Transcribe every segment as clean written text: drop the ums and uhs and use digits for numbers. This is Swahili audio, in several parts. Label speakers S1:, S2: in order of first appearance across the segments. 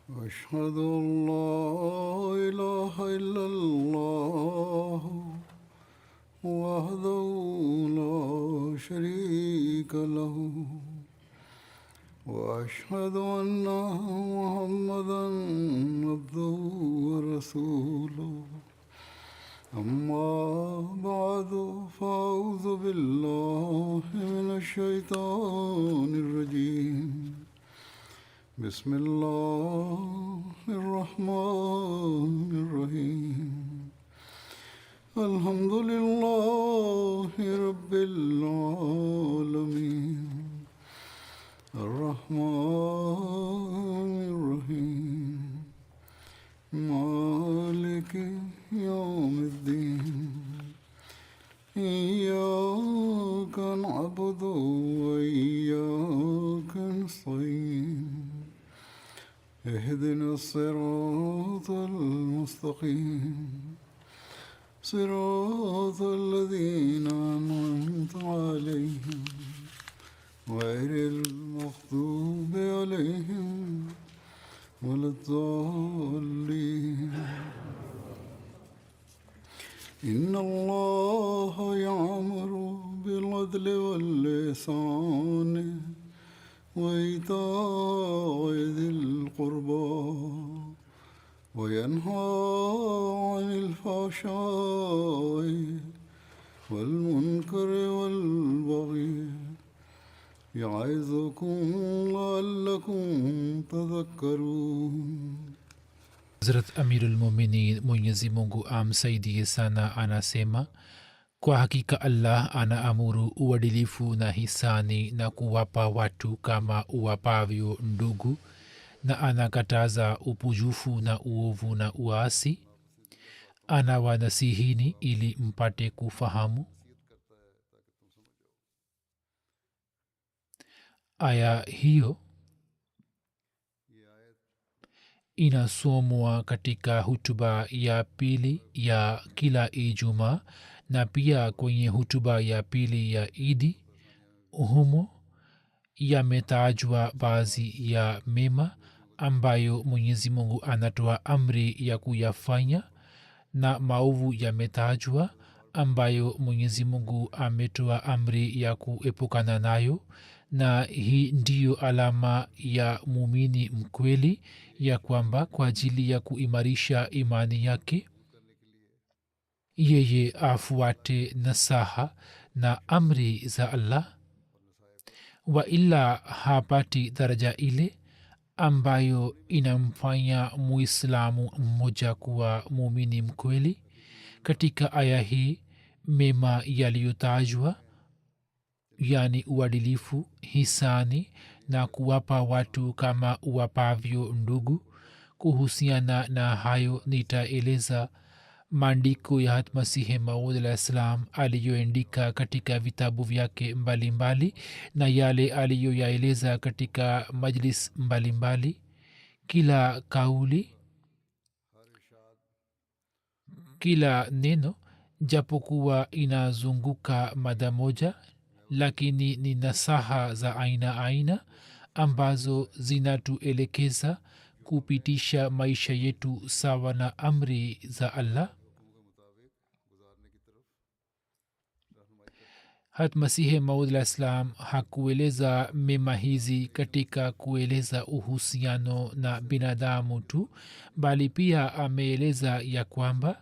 S1: أشهد أن لا إله إلا الله وحده لا شريك له وأشهد أن محمدا عبده ورسوله أما بعد فأعوذ بالله من الشيطان الرجيم بسم الله الرحمن الرحيم الحمد لله رب العالمين الرحمن الرحيم مالك يوم الدين إياك نعبد وإياك نستعين اهدنا الصراط المستقيم صراط الذين أنعمت عليهم غير المغضوب عليهم ولا الضالين إن الله يأمر بالعدل والإحسان وإيتاء ذي القربى وينهى عن الفحشاء والمنكر والبغي يعظكم لعلكم تذكرون.
S2: Hazrat Amirul Muminin Mwenyezi Mungu amsaidie sana anasema, kwa hakika Allah anaamuru uadilifu na hisani na kuwapa watu kama uwapavyo ndugu, na anakataza upujufu na uovu na uasi. Anawanasihini ili mpate kufahamu. Aya hiyo inasomwa katika hutuba ya pili ya kila Ijumaa na pia kwenye hutuba ya pili ya Idi. Humo yametajwa baadhi ya mema ambayo Mwenyezi Mungu anatoa amri ya kuyafanya, na maovu yametajwa ambayo Mwenyezi Mungu ametoa amri ya kuepukana nayo. Na hii ndiyo alama ya muumini mkweli, ya kwamba kwa ajili ya kuimarisha imani yake yeye afuate nasaha na amri za Allah, wa ila hapati daraja ile ambayo inamfanya muislamu mmoja kuwa muumini mkweli. Katika aya hii mema yaliyotajwa, yani uadilifu, hisani na kuwapa watu kama uwapavyo ndugu. Kuhusiana na hayo nitaeleza maandiko ya Hatmasihi Maud alayhi salam aliyoandika katika vitabu vyake mbalimbali na yale aliyoyaeleza katika majlis mbalimbali. Kila kauli, kila neno, japokuwa inazunguka mada moja, lakini ni nasaha za aina aina ambazo zinatuelekeza kupitisha maisha yetu sawa na amri za Allah. Hatmasihi Maud alayhi salam hakueleza mema hizi katika kueleza uhusiano na binadamu tu, bali pia ameeleza ya kwamba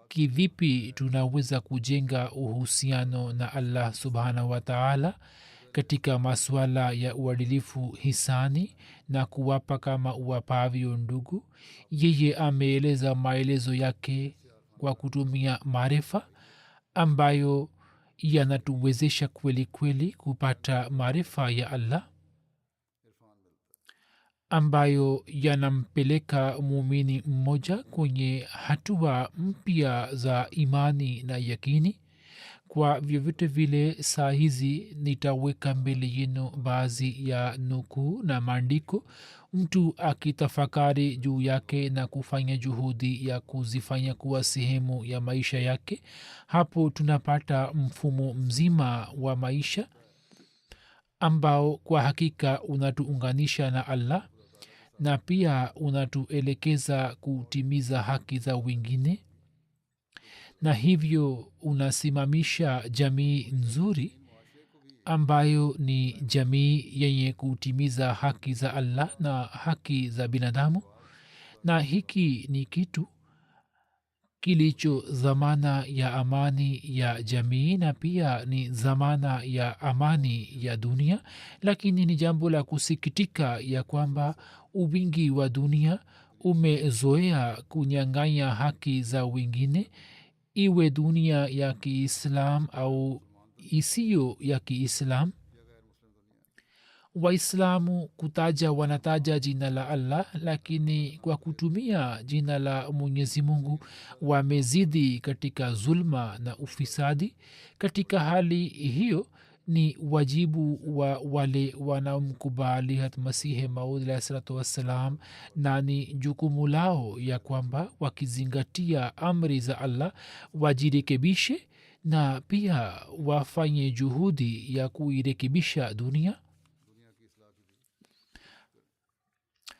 S2: kivipi tunaweza kujenga uhusiano na Allah subhanahu wa ta'ala katika masuala ya uadilifu, hisani na kuwapa kama uwapavyo ndugu. Yeye ameeleza maelezo yake kwa kutumia maarifa ambayo yanatuwezesha kweli kweli kupata maarifa ya Allah, ambayo yanampeleka muumini mmoja kwenye hatua mpya za imani na yakini. Kwa vyovyote vile, saa hizi nitaweka mbele yenu baadhi ya nukuu na maandiko. Mtu akitafakari juu yake na kufanya juhudi ya kuzifanya kuwa sehemu ya maisha yake, hapo tunapata mfumo mzima wa maisha ambao kwa hakika unatuunganisha na Allah na pia unatuelekeza kutimiza haki za wengine, na hivyo unasimamisha jamii nzuri ambayo ni jamii yenye kutimiza haki za allah na haki za binadamu. Na hiki ni kitu kilicho dhamana ya amani ya jamii na pia ni dhamana ya amani ya dunia. Lakini ni jambo la kusikitika ya kwamba uwingi wa dunia umezoea kunyang'anya haki za wengine, iwe dunia ya kiislam au isiyo ya kiislam. Waislamu kutaja wanataja jina la allah, lakini kwa kutumia jina la mwenyezi mungu wamezidi katika zulma na ufisadi. Katika hali hiyo ni wajibu wa wale wanaomkubali hatmasihi maud alahi salatu wassalam, na ni jukumu lao ya kwamba wakizingatia amri za allah wajirekebishe na pia wafanye juhudi ya kuirekebisha dunia.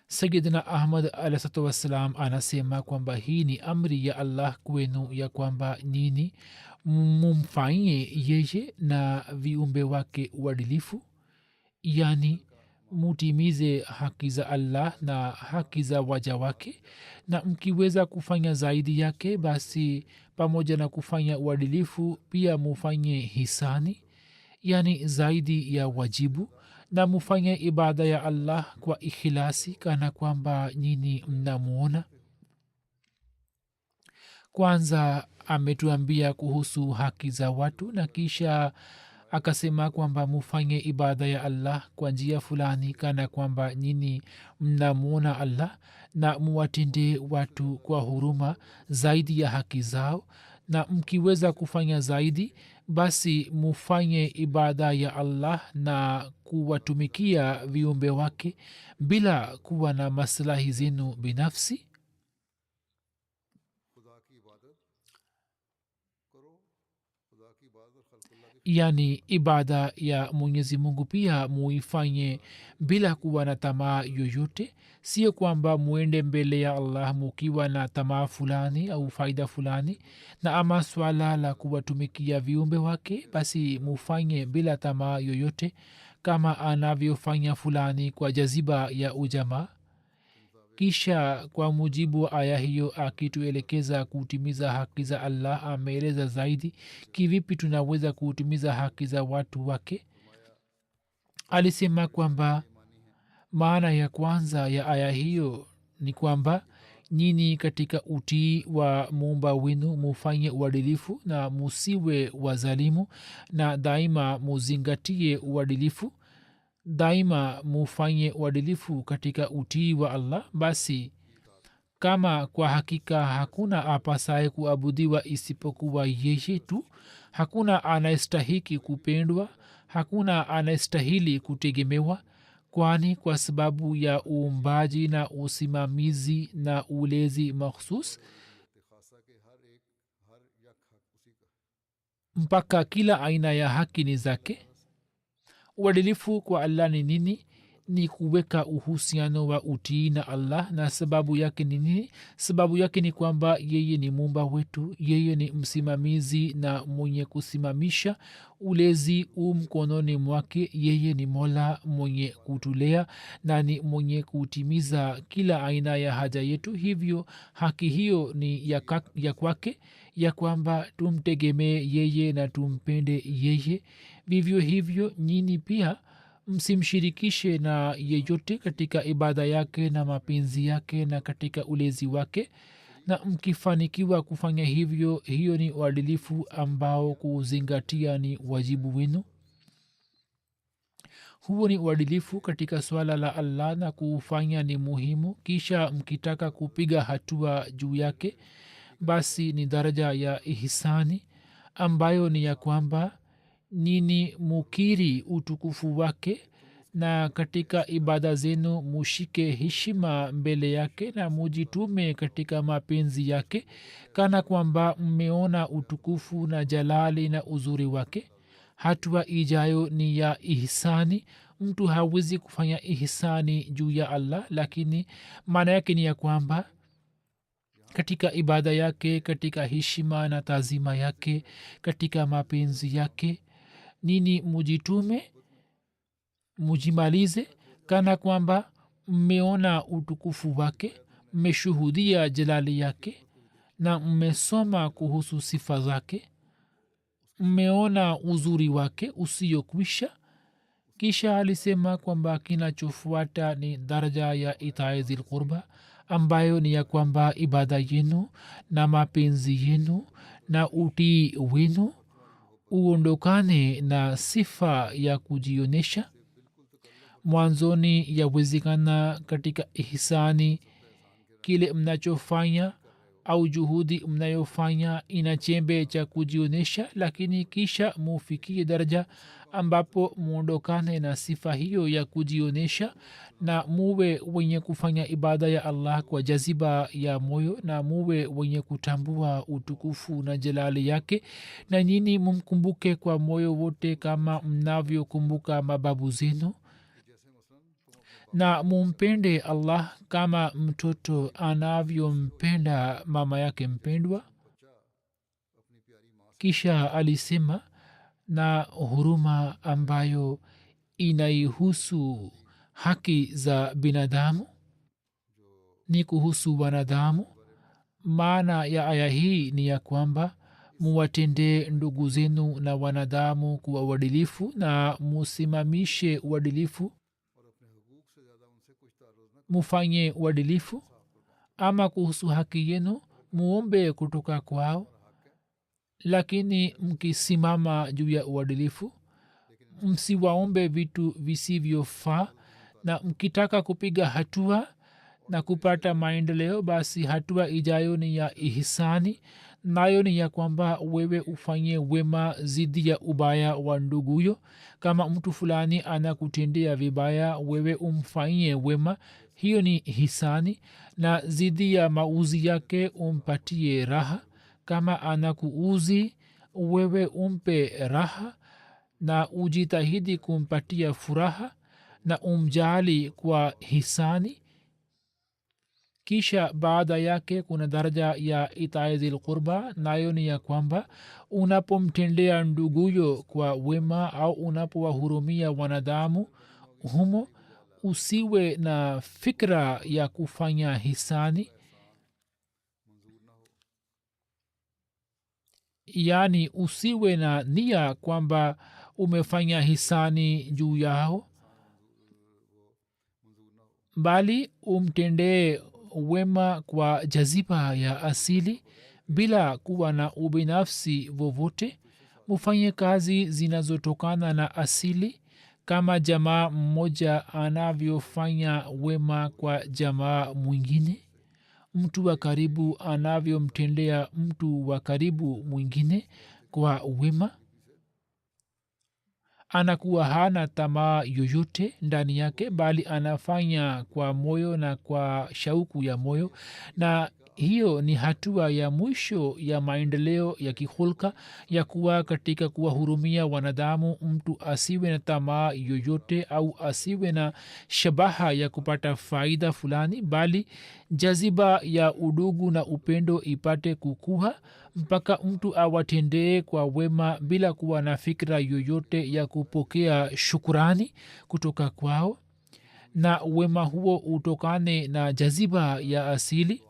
S2: sayidina ahmad alahsatu wassalam anasema kwamba hii ni amri ya allah kwenu ya kwamba nini mumfanyie yeye na viumbe wake uadilifu, yani mutimize haki za allah na haki za waja wake, na mkiweza kufanya zaidi yake basi pamoja na kufanya uadilifu pia mufanye hisani, yani zaidi ya wajibu, na mufanye ibada ya allah kwa ikhilasi kana kwamba nyini mnamuona. kwanza ametuambia kuhusu haki za watu na kisha akasema kwamba mufanye ibada ya allah kwa njia fulani kana kwamba nyini mnamuona allah, na muwatende watu kwa huruma zaidi ya haki zao, na mkiweza kufanya zaidi basi mufanye ibada ya allah na kuwatumikia viumbe wake bila kuwa na maslahi zenu binafsi. yani ibada ya mwenyezi mungu pia muifanye bila kuwa na tamaa yoyote, sio kwamba muende mbele ya allah mukiwa na tamaa fulani au faida fulani. na ama swala la kuwatumikia viumbe wake basi mufanye bila tamaa yoyote kama anavyofanya fulani kwa jaziba ya ujamaa. kisha kwa mujibu wa aya hiyo akituelekeza kutimiza haki za allah ameeleza zaidi kivipi tunaweza kutimiza haki za watu wake. alisema kwamba maana ya kwanza ya aya hiyo ni kwamba nyini katika utii wa muumba wenu mufanye uadilifu na musiwe wazalimu, na daima muzingatie uadilifu, daima mufanye uadilifu katika utii wa allah. basi kama kwa hakika hakuna apasaye kuabudiwa isipokuwa yeye tu, hakuna anayestahiki kupendwa, hakuna anayestahili kutegemewa, kwani kwa sababu ya uumbaji na usimamizi na ulezi makhsus mpaka kila aina ya haki ni zake. uadilifu kwa allah ni nini? ni kuweka uhusiano wa utii na allah. na sababu yake ni nini? sababu yake ni kwamba yeye ni muumba wetu, yeye ni msimamizi na mwenye kusimamisha ulezi mkononi mwake, yeye ni mola mwenye kutulea na ni mwenye kutimiza kila aina ya haja yetu. hivyo haki hiyo ni ya kwake, ya kwamba tumtegemee yeye na tumpende yeye. vivyo hivyo nyini pia msimshirikishe na yeyote katika ibada yake na mapenzi yake na katika ulezi wake, na mkifanikiwa kufanya hivyo, hiyo ni uadilifu ambao kuzingatia ni wajibu wenu. huo ni uadilifu katika swala la allah na kuufanya ni muhimu. kisha mkitaka kupiga hatua juu yake basi ni daraja ya ihsani ambayo ni ya kwamba nini mukiri utukufu wake na katika ibada zenu mushike heshima mbele yake na mujitume katika mapenzi yake kana kwamba mmeona utukufu na jalali na uzuri wake. hatua ijayo ni ya ihsani, mtu hawezi kufanya ihsani juu ya allah, lakini maana yake ni ya kwamba katika ibada yake, katika heshima na taazima yake, katika mapenzi yake, nini mujitume, mujimalize kana kwamba mmeona utukufu wake, mmeshuhudia jalali yake na mmesoma kuhusu sifa zake, mmeona uzuri wake usiokwisha. kisha alisema kwamba kinachofuata ni daraja ya itae zil qurba, ambayo ni ya kwamba ibada yenu na mapenzi yenu na utii wenu uondokane na sifa ya kujionyesha. mwanzoni yawezekana katika ihsani kile mnachofanya au juhudi mnayofanya ina chembe cha kujionyesha, lakini kisha mufikie daraja ambapo muondokane na sifa hiyo ya kujionyesha na muwe wenye kufanya ibada ya allah kwa jaziba ya moyo, na muwe wenye kutambua utukufu na jalali yake, na nyini mumkumbuke kwa moyo wote kama mnavyokumbuka mababu zenu, na mumpende allah kama mtoto anavyompenda mama yake mpendwa. kisha alisema na huruma ambayo inaihusu haki za binadamu ni kuhusu wanadamu. maana ya aya hii ni ya kwamba muwatendee ndugu zenu na wanadamu kuwa uadilifu na musimamishe uadilifu, mufanye uadilifu. ama kuhusu haki yenu muombe kutoka kwao, lakini mkisimama juu ya uadilifu msiwaombe vitu visivyofaa, na mkitaka kupiga hatua na kupata maendeleo, basi hatua ijayo ni ya ihsani, nayo ni ya kwamba wewe ufanye wema zidi ya ubaya wa nduguyo. kama mtu fulani anakutendea vibaya, wewe umfanyie wema, hiyo ni hisani, na zidi ya mauzi yake umpatie raha. kama anakuuzi, wewe umpe raha na ujitahidi kumpatia furaha na umjali kwa hisani. kisha baada yake kuna daraja ya itae zil qurba, nayo ni ya kwamba unapomtendea nduguyo kwa wema au unapowahurumia wanadamu humo, usiwe na fikra ya kufanya hisani, yaani usiwe na nia kwamba umefanya hisani juu yao, bali umtendee wema kwa jaziba ya asili bila kuwa na ubinafsi vovote. mufanye kazi zinazotokana na asili kama jamaa mmoja anavyofanya wema kwa jamaa mwingine, mtu wa karibu anavyomtendea mtu wa karibu mwingine kwa wema. anakuwa hana tamaa yoyote ndani yake, bali anafanya kwa moyo na kwa shauku ya moyo, na hiyo ni hatua ya mwisho ya maendeleo ya kihulka ya kuwa katika kuwahurumia wanadamu. mtu asiwe na tamaa yoyote au asiwe na shabaha ya kupata faida fulani, bali jaziba ya udugu na upendo ipate kukua mpaka mtu awatendee kwa wema bila kuwa na fikra yoyote ya kupokea shukurani kutoka kwao, na wema huo utokane na jaziba ya asili.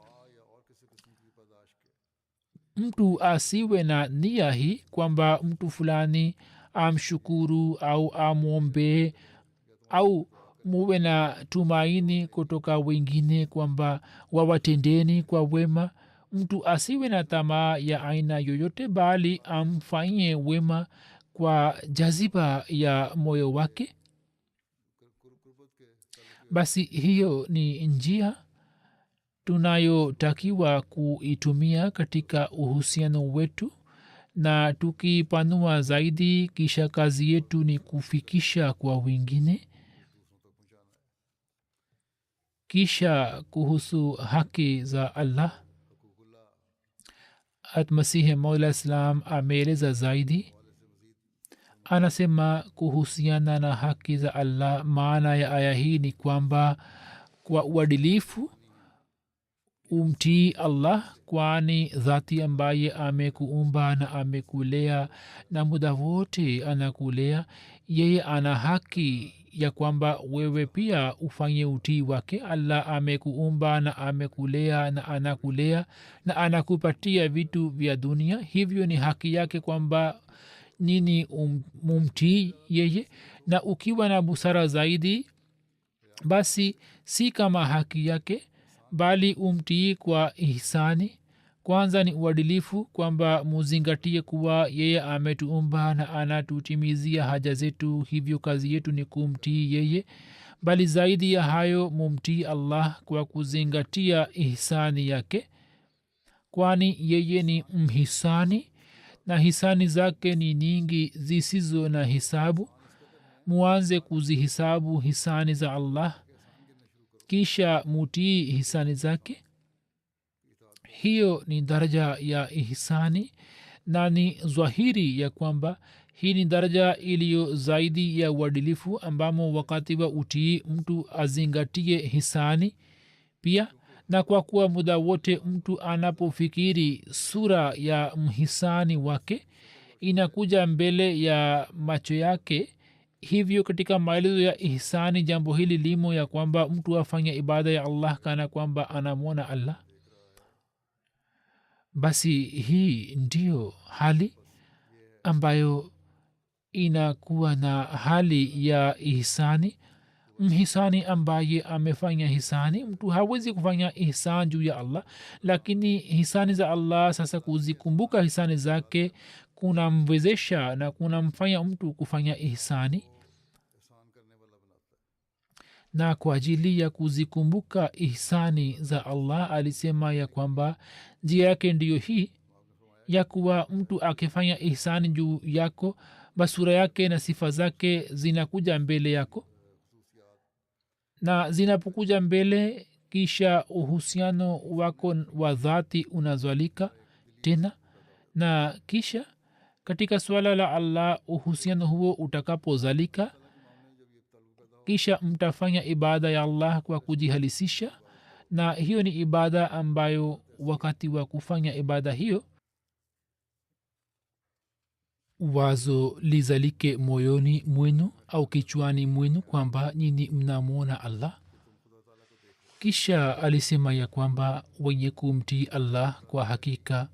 S2: mtu asiwe na nia hii kwamba mtu fulani amshukuru au amwombee, au muwe na tumaini kutoka wengine kwamba wawatendeni kwa wema. mtu asiwe na tamaa ya aina yoyote, bali amfanyie wema kwa jaziba ya moyo wake. basi hiyo ni njia tunayotakiwa kuitumia katika uhusiano wetu, na tukipanua zaidi, kisha kazi yetu ni kufikisha kwa wengine. kisha kuhusu haki za allah, masihi maula islam ameeleza zaidi. anasema kuhusiana na haki za allah, maana ya aya hii ni kwamba kwa uadilifu umtii allah, kwani dhati ambaye amekuumba na amekulea na muda wote anakulea, yeye ana haki ya kwamba wewe pia ufanye utii wake. allah amekuumba na amekulea na anakulea na anakupatia vitu vya dunia, hivyo ni haki yake kwamba nini mumtii yeye. Na ukiwa na busara zaidi, basi si kama haki yake, bali umtii kwa ihsani. kwanza ni uadilifu, kwamba muzingatie kuwa yeye ametuumba na anatutimizia haja zetu, hivyo kazi yetu ni kumtii yeye. bali zaidi ya hayo mumtii allah kwa kuzingatia ihsani yake, kwani yeye ni mhisani na hisani zake ni nyingi zisizo na hisabu. muanze kuzihisabu hisani za allah, kisha mutii hisani zake. hiyo ni daraja ya ihsani na ni zwahiri ya kwamba hii ni daraja iliyo zaidi ya uadilifu, ambamo wakati wa utii mtu azingatie hisani pia. na kwa kuwa muda wote mtu anapofikiri sura ya mhisani wake inakuja mbele ya macho yake, hivyo katika maelezo ya ihsani jambo hili limo ya kwamba mtu afanye ibada ya allah kana kwamba anamwona allah. basi hii ndiyo hali ambayo inakuwa na hali ya ihsani. mhisani ambaye amefanya hisani, mtu hawezi kufanya ihsan juu ya allah, lakini hisani za allah sasa kuzikumbuka hisani zake kunamwezesha na kunamfanya mtu kufanya ihsani. na kwa ajili ya kuzikumbuka ihsani za allah alisema ya kwamba njia yake ndiyo hii ya kuwa mtu akifanya ihsani juu yako, basura yake na sifa zake zinakuja mbele yako, na zinapokuja mbele kisha uhusiano wako wa dhati unazalika tena, na kisha katika suala la allah uhusiano huo utakapozalika, kisha mtafanya ibada ya allah kwa kujihalisisha. na hiyo ni ibada ambayo wakati wa kufanya ibada hiyo wazo lizalike moyoni mwenu au kichwani mwenu kwamba nyini mnamwona allah. kisha alisema ya kwamba wenye kumtii allah kwa hakika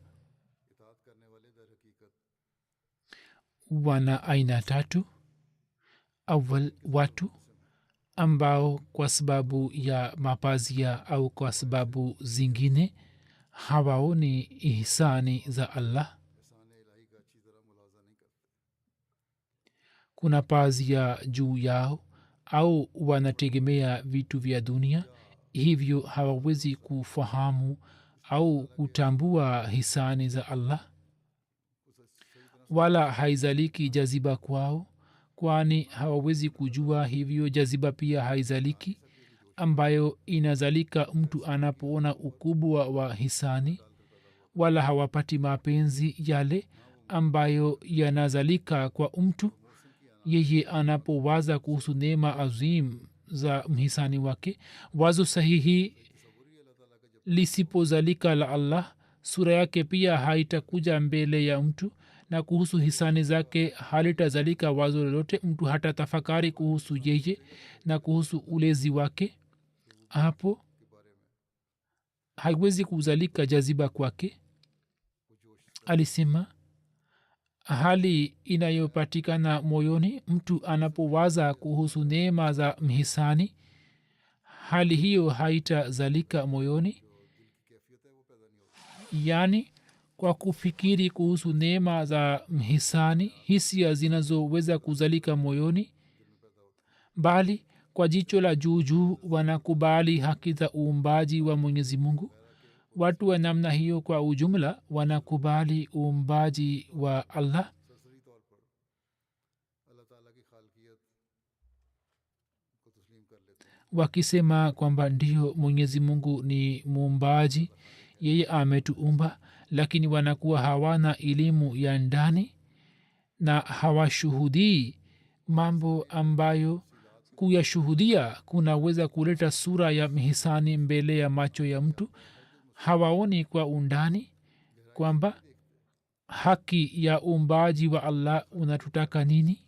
S2: wana aina tatu. awal, watu ambao kwa sababu ya mapazia au kwa sababu zingine hawaoni ihsani za allah. kuna pazia juu yao au wanategemea vitu vya dunia, hivyo hawawezi kufahamu au kutambua hisani za allah, wala haizaliki jaziba kwao, kwani hawawezi kujua. hivyo jaziba pia haizaliki, ambayo inazalika mtu anapoona ukubwa wa hisani, wala hawapati mapenzi yale ambayo yanazalika kwa mtu yeye anapowaza kuhusu neema azim za mhisani wake. wazo sahihi lisipozalika la allah, sura yake pia haitakuja mbele ya mtu, na kuhusu hisani zake halitazalika wazo lolote. mtu hata tafakari kuhusu yeye na kuhusu ulezi wake, hapo haiwezi kuzalika jaziba kwake. alisema hali inayopatikana moyoni mtu anapowaza kuhusu neema za mhisani, hali hiyo haitazalika moyoni. yaani kwa kufikiri kuhusu neema za mhisani, hisia zinazoweza kuzalika moyoni, bali kwa jicho la juujuu wanakubali haki za uumbaji wa mwenyezi mungu. watu wa namna hiyo kwa ujumla wanakubali uumbaji wa allah. wakisema kwamba ndio mwenyezi mungu ni muumbaji, yeye ametuumba, lakini wanakuwa hawana elimu ya ndani na hawashuhudii mambo ambayo kuyashuhudia kunaweza kuleta sura ya mhisani mbele ya macho ya mtu. Hawaoni kwa undani kwamba haki ya uumbaji wa allah unatutaka nini.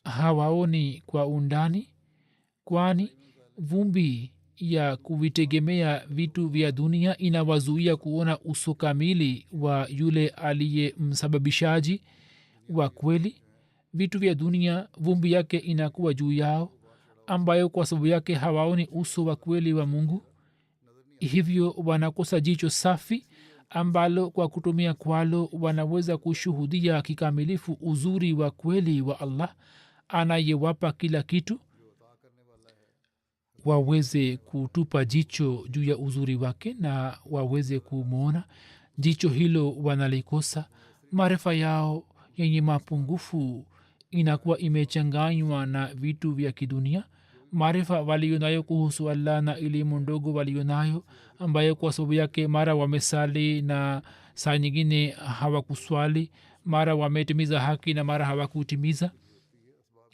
S2: Hawaoni kwa undani, kwani vumbi ya kuvitegemea vitu vya dunia inawazuia kuona uso kamili wa yule aliye msababishaji wa kweli. Vitu vya dunia vumbi yake inakuwa juu yao, ambayo kwa sababu yake hawaoni uso wa kweli wa mungu. Hivyo wanakosa jicho safi ambalo kwa kutumia kwalo wanaweza kushuhudia kikamilifu uzuri wa kweli wa allah anayewapa kila kitu. Waweze kutupa jicho juu ya uzuri wake na waweze kumwona. Jicho hilo wanalikosa. maarifa yao yenye mapungufu inakuwa imechanganywa na vitu vya kidunia. maarifa walionayo kuhusu allah na elimu ndogo walionayo, ambayo kwa sababu yake mara wamesali na saa nyingine hawakuswali, mara wametimiza haki na mara hawakutimiza.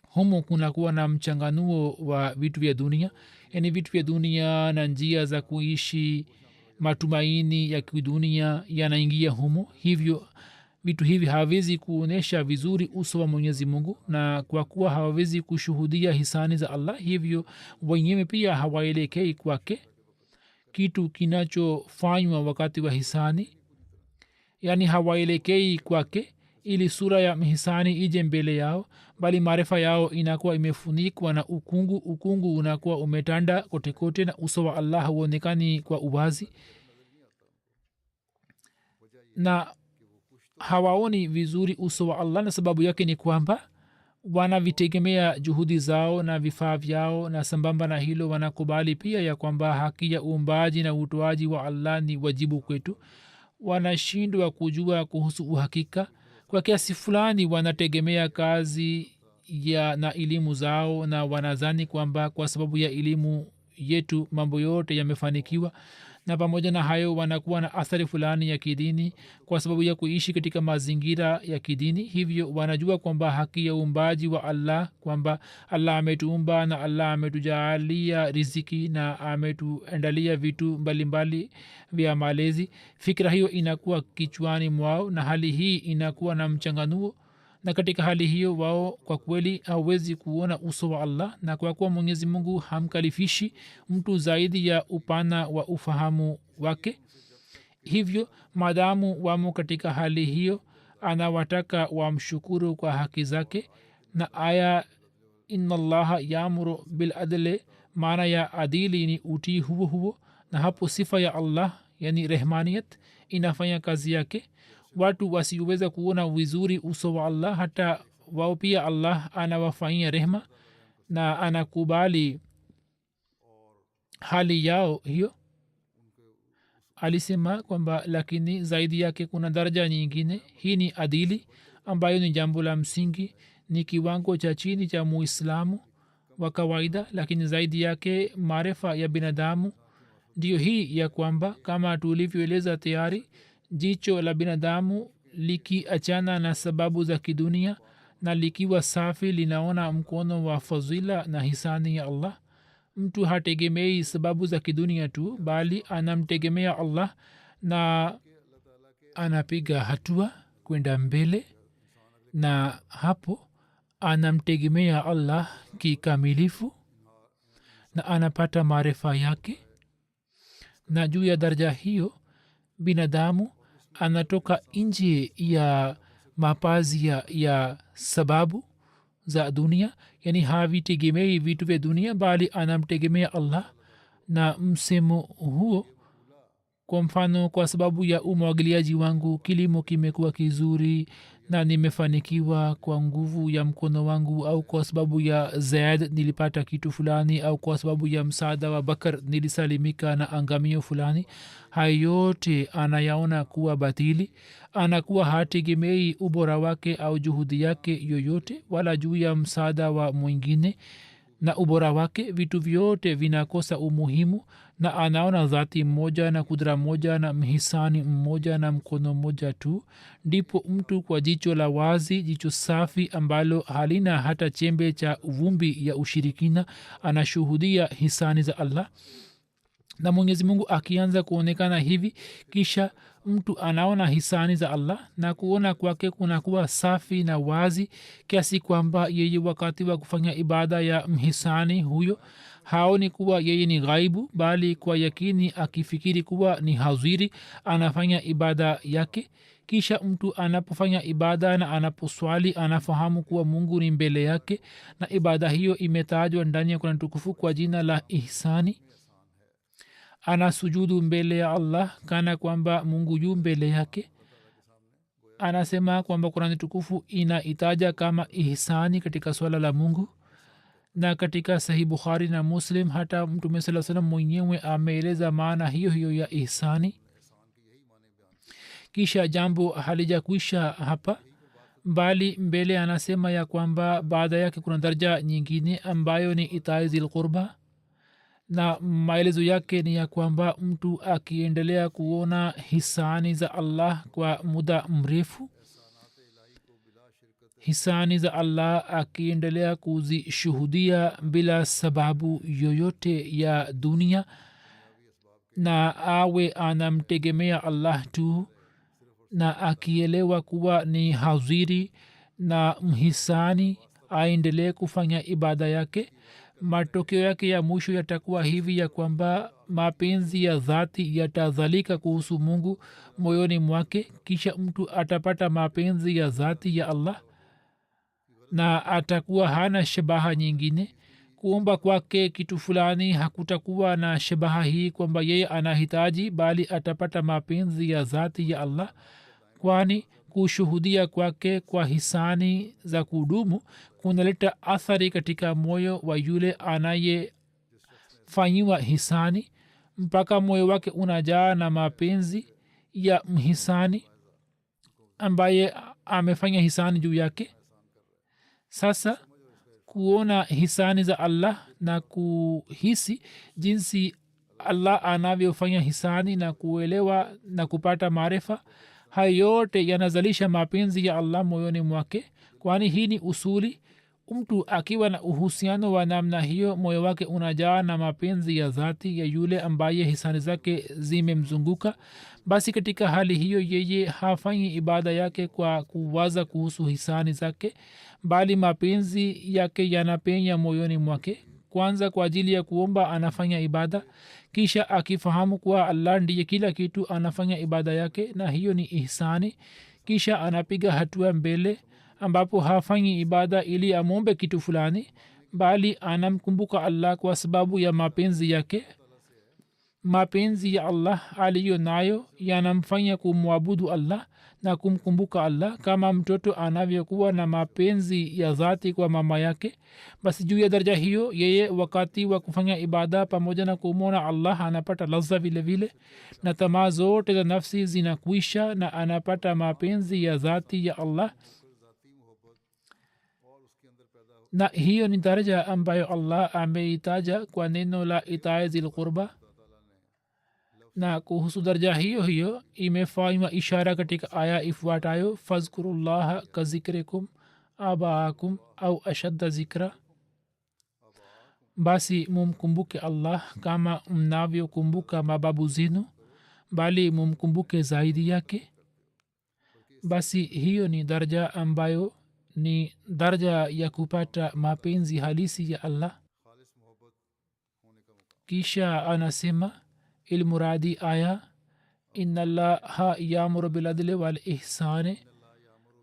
S2: humo kunakuwa na mchanganuo wa vitu vya dunia, yaani vitu vya dunia na njia za kuishi, matumaini ya kidunia yanaingia humo. hivyo vitu hivi hawawezi kuonyesha vizuri uso wa mwenyezi mungu, na kwa kuwa hawawezi kushuhudia hisani za allah, hivyo wenyewe pia hawaelekei kwake. kitu kinachofanywa wakati wa hisani, yaani hawaelekei kwake ili sura ya mhisani ije mbele yao, bali maarifa yao inakuwa imefunikwa na ukungu. ukungu unakuwa umetanda kotekote na uso wa allah huonekani kwa uwazi, na hawaoni vizuri uso wa allah. na sababu yake ni kwamba wanavitegemea juhudi zao na vifaa vyao, na sambamba na hilo wanakubali pia ya kwamba haki ya uumbaji na utoaji wa allah ni wajibu kwetu. wanashindwa kujua kuhusu uhakika. kwa kiasi fulani wanategemea kazi na elimu zao, na wanazani kwamba kwa sababu ya elimu yetu mambo yote yamefanikiwa. na pamoja na hayo wanakuwa na athari fulani ya kidini kwa sababu ya kuishi katika mazingira ya kidini. hivyo wanajua kwamba haki ya uumbaji wa allah, kwamba allah ametuumba na allah ametujaalia riziki na ametuendalia vitu mbalimbali vya malezi. fikira hiyo inakuwa kichwani mwao, na hali hii inakuwa na mchanganuo, na katika hali hiyo wao kwa kweli hawezi kuona uso wa allah. na kwa kuwa mwenyezi mungu hamkalifishi mtu zaidi ya upana wa ufahamu wake, hivyo maadamu wamo katika hali hiyo anawataka wamshukuru kwa haki zake. na aya inna allaha yamuru biladli, maana ya adili ni utii huo huo, na hapo sifa ya allah yani rehmaniyat inafanya kazi yake. watu wasiweza kuona vizuri uso wa allah, hata wao pia allah anawafanyia rehma na anakubali hali yao hiyo. alisema kwamba lakini zaidi yake kuna daraja nyingine. hii ni adili ambayo ni jambo la msingi, ni kiwango cha chini cha muislamu wa kawaida, lakini zaidi yake maarifa ya binadamu ndiyo hii ya kwamba kama tulivyoeleza tayari, jicho la binadamu likiachana na sababu za kidunia na likiwa safi linaona mkono wa fadhila na hisani ya allah. mtu hategemei sababu za kidunia tu, bali anamtegemea allah na anapiga hatua kwenda mbele, na hapo anamtegemea allah kikamilifu na anapata maarifa yake. na juu ya daraja hiyo binadamu anatoka nje ya mapazi ya sababu za dunia, yani havitegemei vitu vya dunia bali anamtegemea allah. na msemo huo, kwa mfano, kwa sababu ya umwagiliaji wangu kilimo kimekuwa kizuri na nimefanikiwa kwa nguvu ya mkono wangu, au kwa sababu ya zaid nilipata kitu fulani, au kwa sababu ya msaada wa bakar nilisalimika na angamio fulani. hayo yote anayaona kuwa batili. anakuwa hategemei ubora wake au juhudi yake yoyote wala juu ya msaada wa mwingine, na ubora wake vitu vyote vinakosa umuhimu na anaona dhati mmoja na kudra moja na mhisani mmoja na mkono mmoja tu, ndipo mtu kwa jicho la wazi, jicho safi ambalo halina hata chembe cha vumbi ya ushirikina, anashuhudia hisani za Allah. Na mwenyezi mungu akianza kuonekana hivi, kisha mtu anaona hisani za Allah na kuona kwake kunakuwa safi na wazi kiasi kwamba yeye wakati wa kufanya ibada ya mhisani huyo haoni kuwa yeye ni ghaibu, bali kwa yakini akifikiri kuwa ni haziri anafanya ibada yake. kisha mtu anapofanya ibada na anaposwali anafahamu kuwa mungu ni mbele yake, na ibada hiyo imetajwa ndani ya Qur'an tukufu kwa jina la ihsani. anasujudu mbele ya Allah kana kwamba mungu yu mbele yake. anasema kwamba Qur'an tukufu inaitaja kama ihsani katika swala la mungu, na katika sahih bukhari na muslim hata mtume sallallahu alaihi wasallam mwenyewe ameeleza maana hiyo hiyo ya ihsani. kisha jambo halijakwisha hapa, bali mbele anasema ya kwamba baada yake kuna daraja nyingine ambayo ni itai zil qurba, na maelezo yake ni ya kwamba mtu akiendelea kuona hisani za Allah kwa muda mrefu, hisani za Allah akiendelea kuzishuhudia bila sababu yoyote ya dunia, na awe anamtegemea Allah tu, na akielewa kuwa ni haziri na mhisani, aendelee kufanya ibada yake, matokeo yake ya mwisho yatakuwa hivi ya kwamba mapenzi ya dhati yatadhalika kuhusu mungu moyoni mwake. kisha mtu atapata mapenzi ya dhati ya Allah na atakuwa hana shabaha nyingine. kuomba kwake kitu fulani hakutakuwa na shabaha hii kwamba yeye anahitaji, bali atapata mapenzi ya dhati ya Allah, kwani kushuhudia kwake kwa hisani za kudumu kunaleta athari katika moyo wa yule anayefanyiwa hisani, mpaka moyo wake unajaa na mapenzi ya mhisani ambaye amefanya hisani juu yake. sasa kuona hisani za Allah na kuhisi jinsi Allah anavyofanya hisani na kuelewa na kupata maarifa, hayo yote yanazalisha mapenzi ya Allah moyoni mwake, kwani hii ni usuli. mtu akiwa na uhusiano wa namna hiyo, moyo wake unajaa na mapenzi ya dhati ya yule ambaye hisani zake zimemzunguka. basi katika hali hiyo yeye hafanyi ibada yake kwa kuwaza kuhusu hisani zake, bali mapenzi yake yanapenya moyoni mwake. kwanza kwa ajili ya kuomba anafanya ibada, kisha akifahamu kuwa Allah ndiye kila kitu anafanya ibada yake, na hiyo ni ihsani. kisha anapiga hatua mbele ambapo hafanyi ibada ili amwombe kitu fulani, bali anamkumbuka Allah kwa sababu ya mapenzi yake. mapenzi ya Allah aliyo nayo yanamfanya kumwabudu Allah na kumkumbuka Allah kama mtoto anavyokuwa na mapenzi ya dhati kwa mama yake. basi juu ya daraja hiyo yeye wakati wa kufanya ibada pamoja na kumwona Allah anapata lazza vile vile, na tamaa zote za nafsi zinakwisha, na anapata mapenzi ya dhati ya Allah. na hiyo ni daraja ambayo Allah ameitaja kwa neno la itai zil qurba, na kuhusu daraja hiyo hiyo imefanywa ishara katika aya ifuatayo: fazkurullaha ka zikrikum abaakum au ashadda zikra, basi mumkumbuke Allah kama mnavyokumbuka mababu zenu, bali mumkumbuke zaidi yake. basi hiyo ni daraja ambayo ni daraja ya kupata mapenzi halisi ya Allah. kisha anasema ilmuradi aya inna allaha yamuru biladli wal ihsani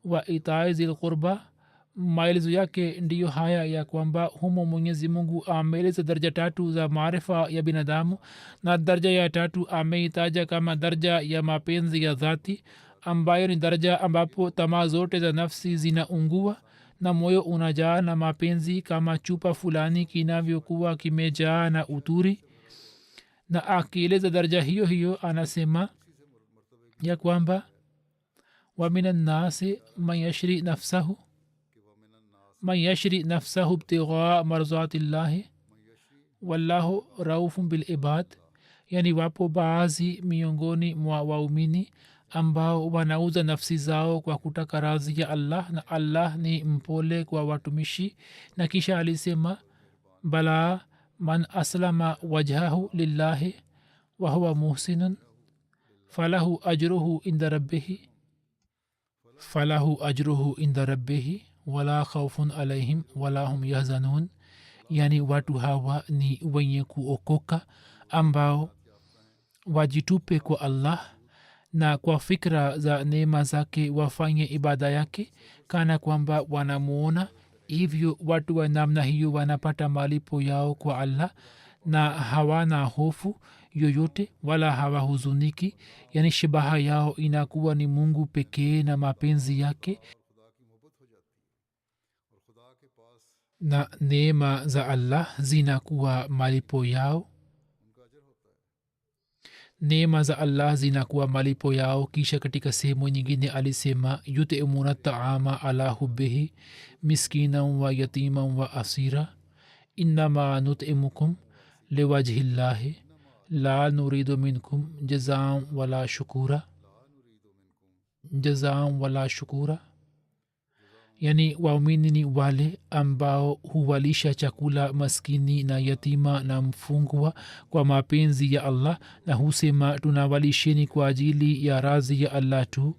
S2: wa itai zil qurba, maelezo yake ndiyo haya ya kwamba humo mwenyezi mungu ameeleza daraja tatu za maarifa ya binadamu, na daraja ya tatu ameitaja kama daraja ya mapenzi ya dhati, ambayo ni daraja ambapo tamaa zote za nafsi zinaungua na moyo unajaa na mapenzi kama chupa fulani kinavyokuwa kimejaa na uturi. na akieleza daraja hiyo hiyo anasema ya kwamba wa minan nasi man yashri nafsahu man yashri nafsahu ibtighaa marzatillahi wallahu raufun bilibad. yani wapo baadhi miongoni mwa waumini ambao wanauza nafsi zao kwa kutaka radhi ya allah na allah ni mpole kwa watumishi. na kisha alisema bala man aslama wajhahu lillahi wahuwa muhsinun falahu ajruhu inda rabbihi wala khaufun alaihim wala hum yahzanun. yani watu hawa ni wenye kuokoka ambao wajitupe kwa allah na kwa fikra za neema zake wafanye ibada yake kana kwamba wanamuona. hivyo watu wa namna hiyo wanapata malipo yao kwa allah na hawana hofu yoyote wala hawahuzuniki. yani shabaha yao inakuwa ni mungu pekee na mapenzi yake, na neema za allah zinakuwa malipo yao. neema za allah zinakuwa malipo yao. kisha katika sehemu nyingine alisema yutimuna taama ala hubbihi miskinan wa yatiman wa asira innama nutimukum liwajhi llahi la nuridu minkum jazaan wala shukura. yani waumini ni wale ambao huwalisha chakula maskini na yatima na mfungwa kwa mapenzi ya allah na husema tunawalisheni kwa ajili ya radhi ya allah tu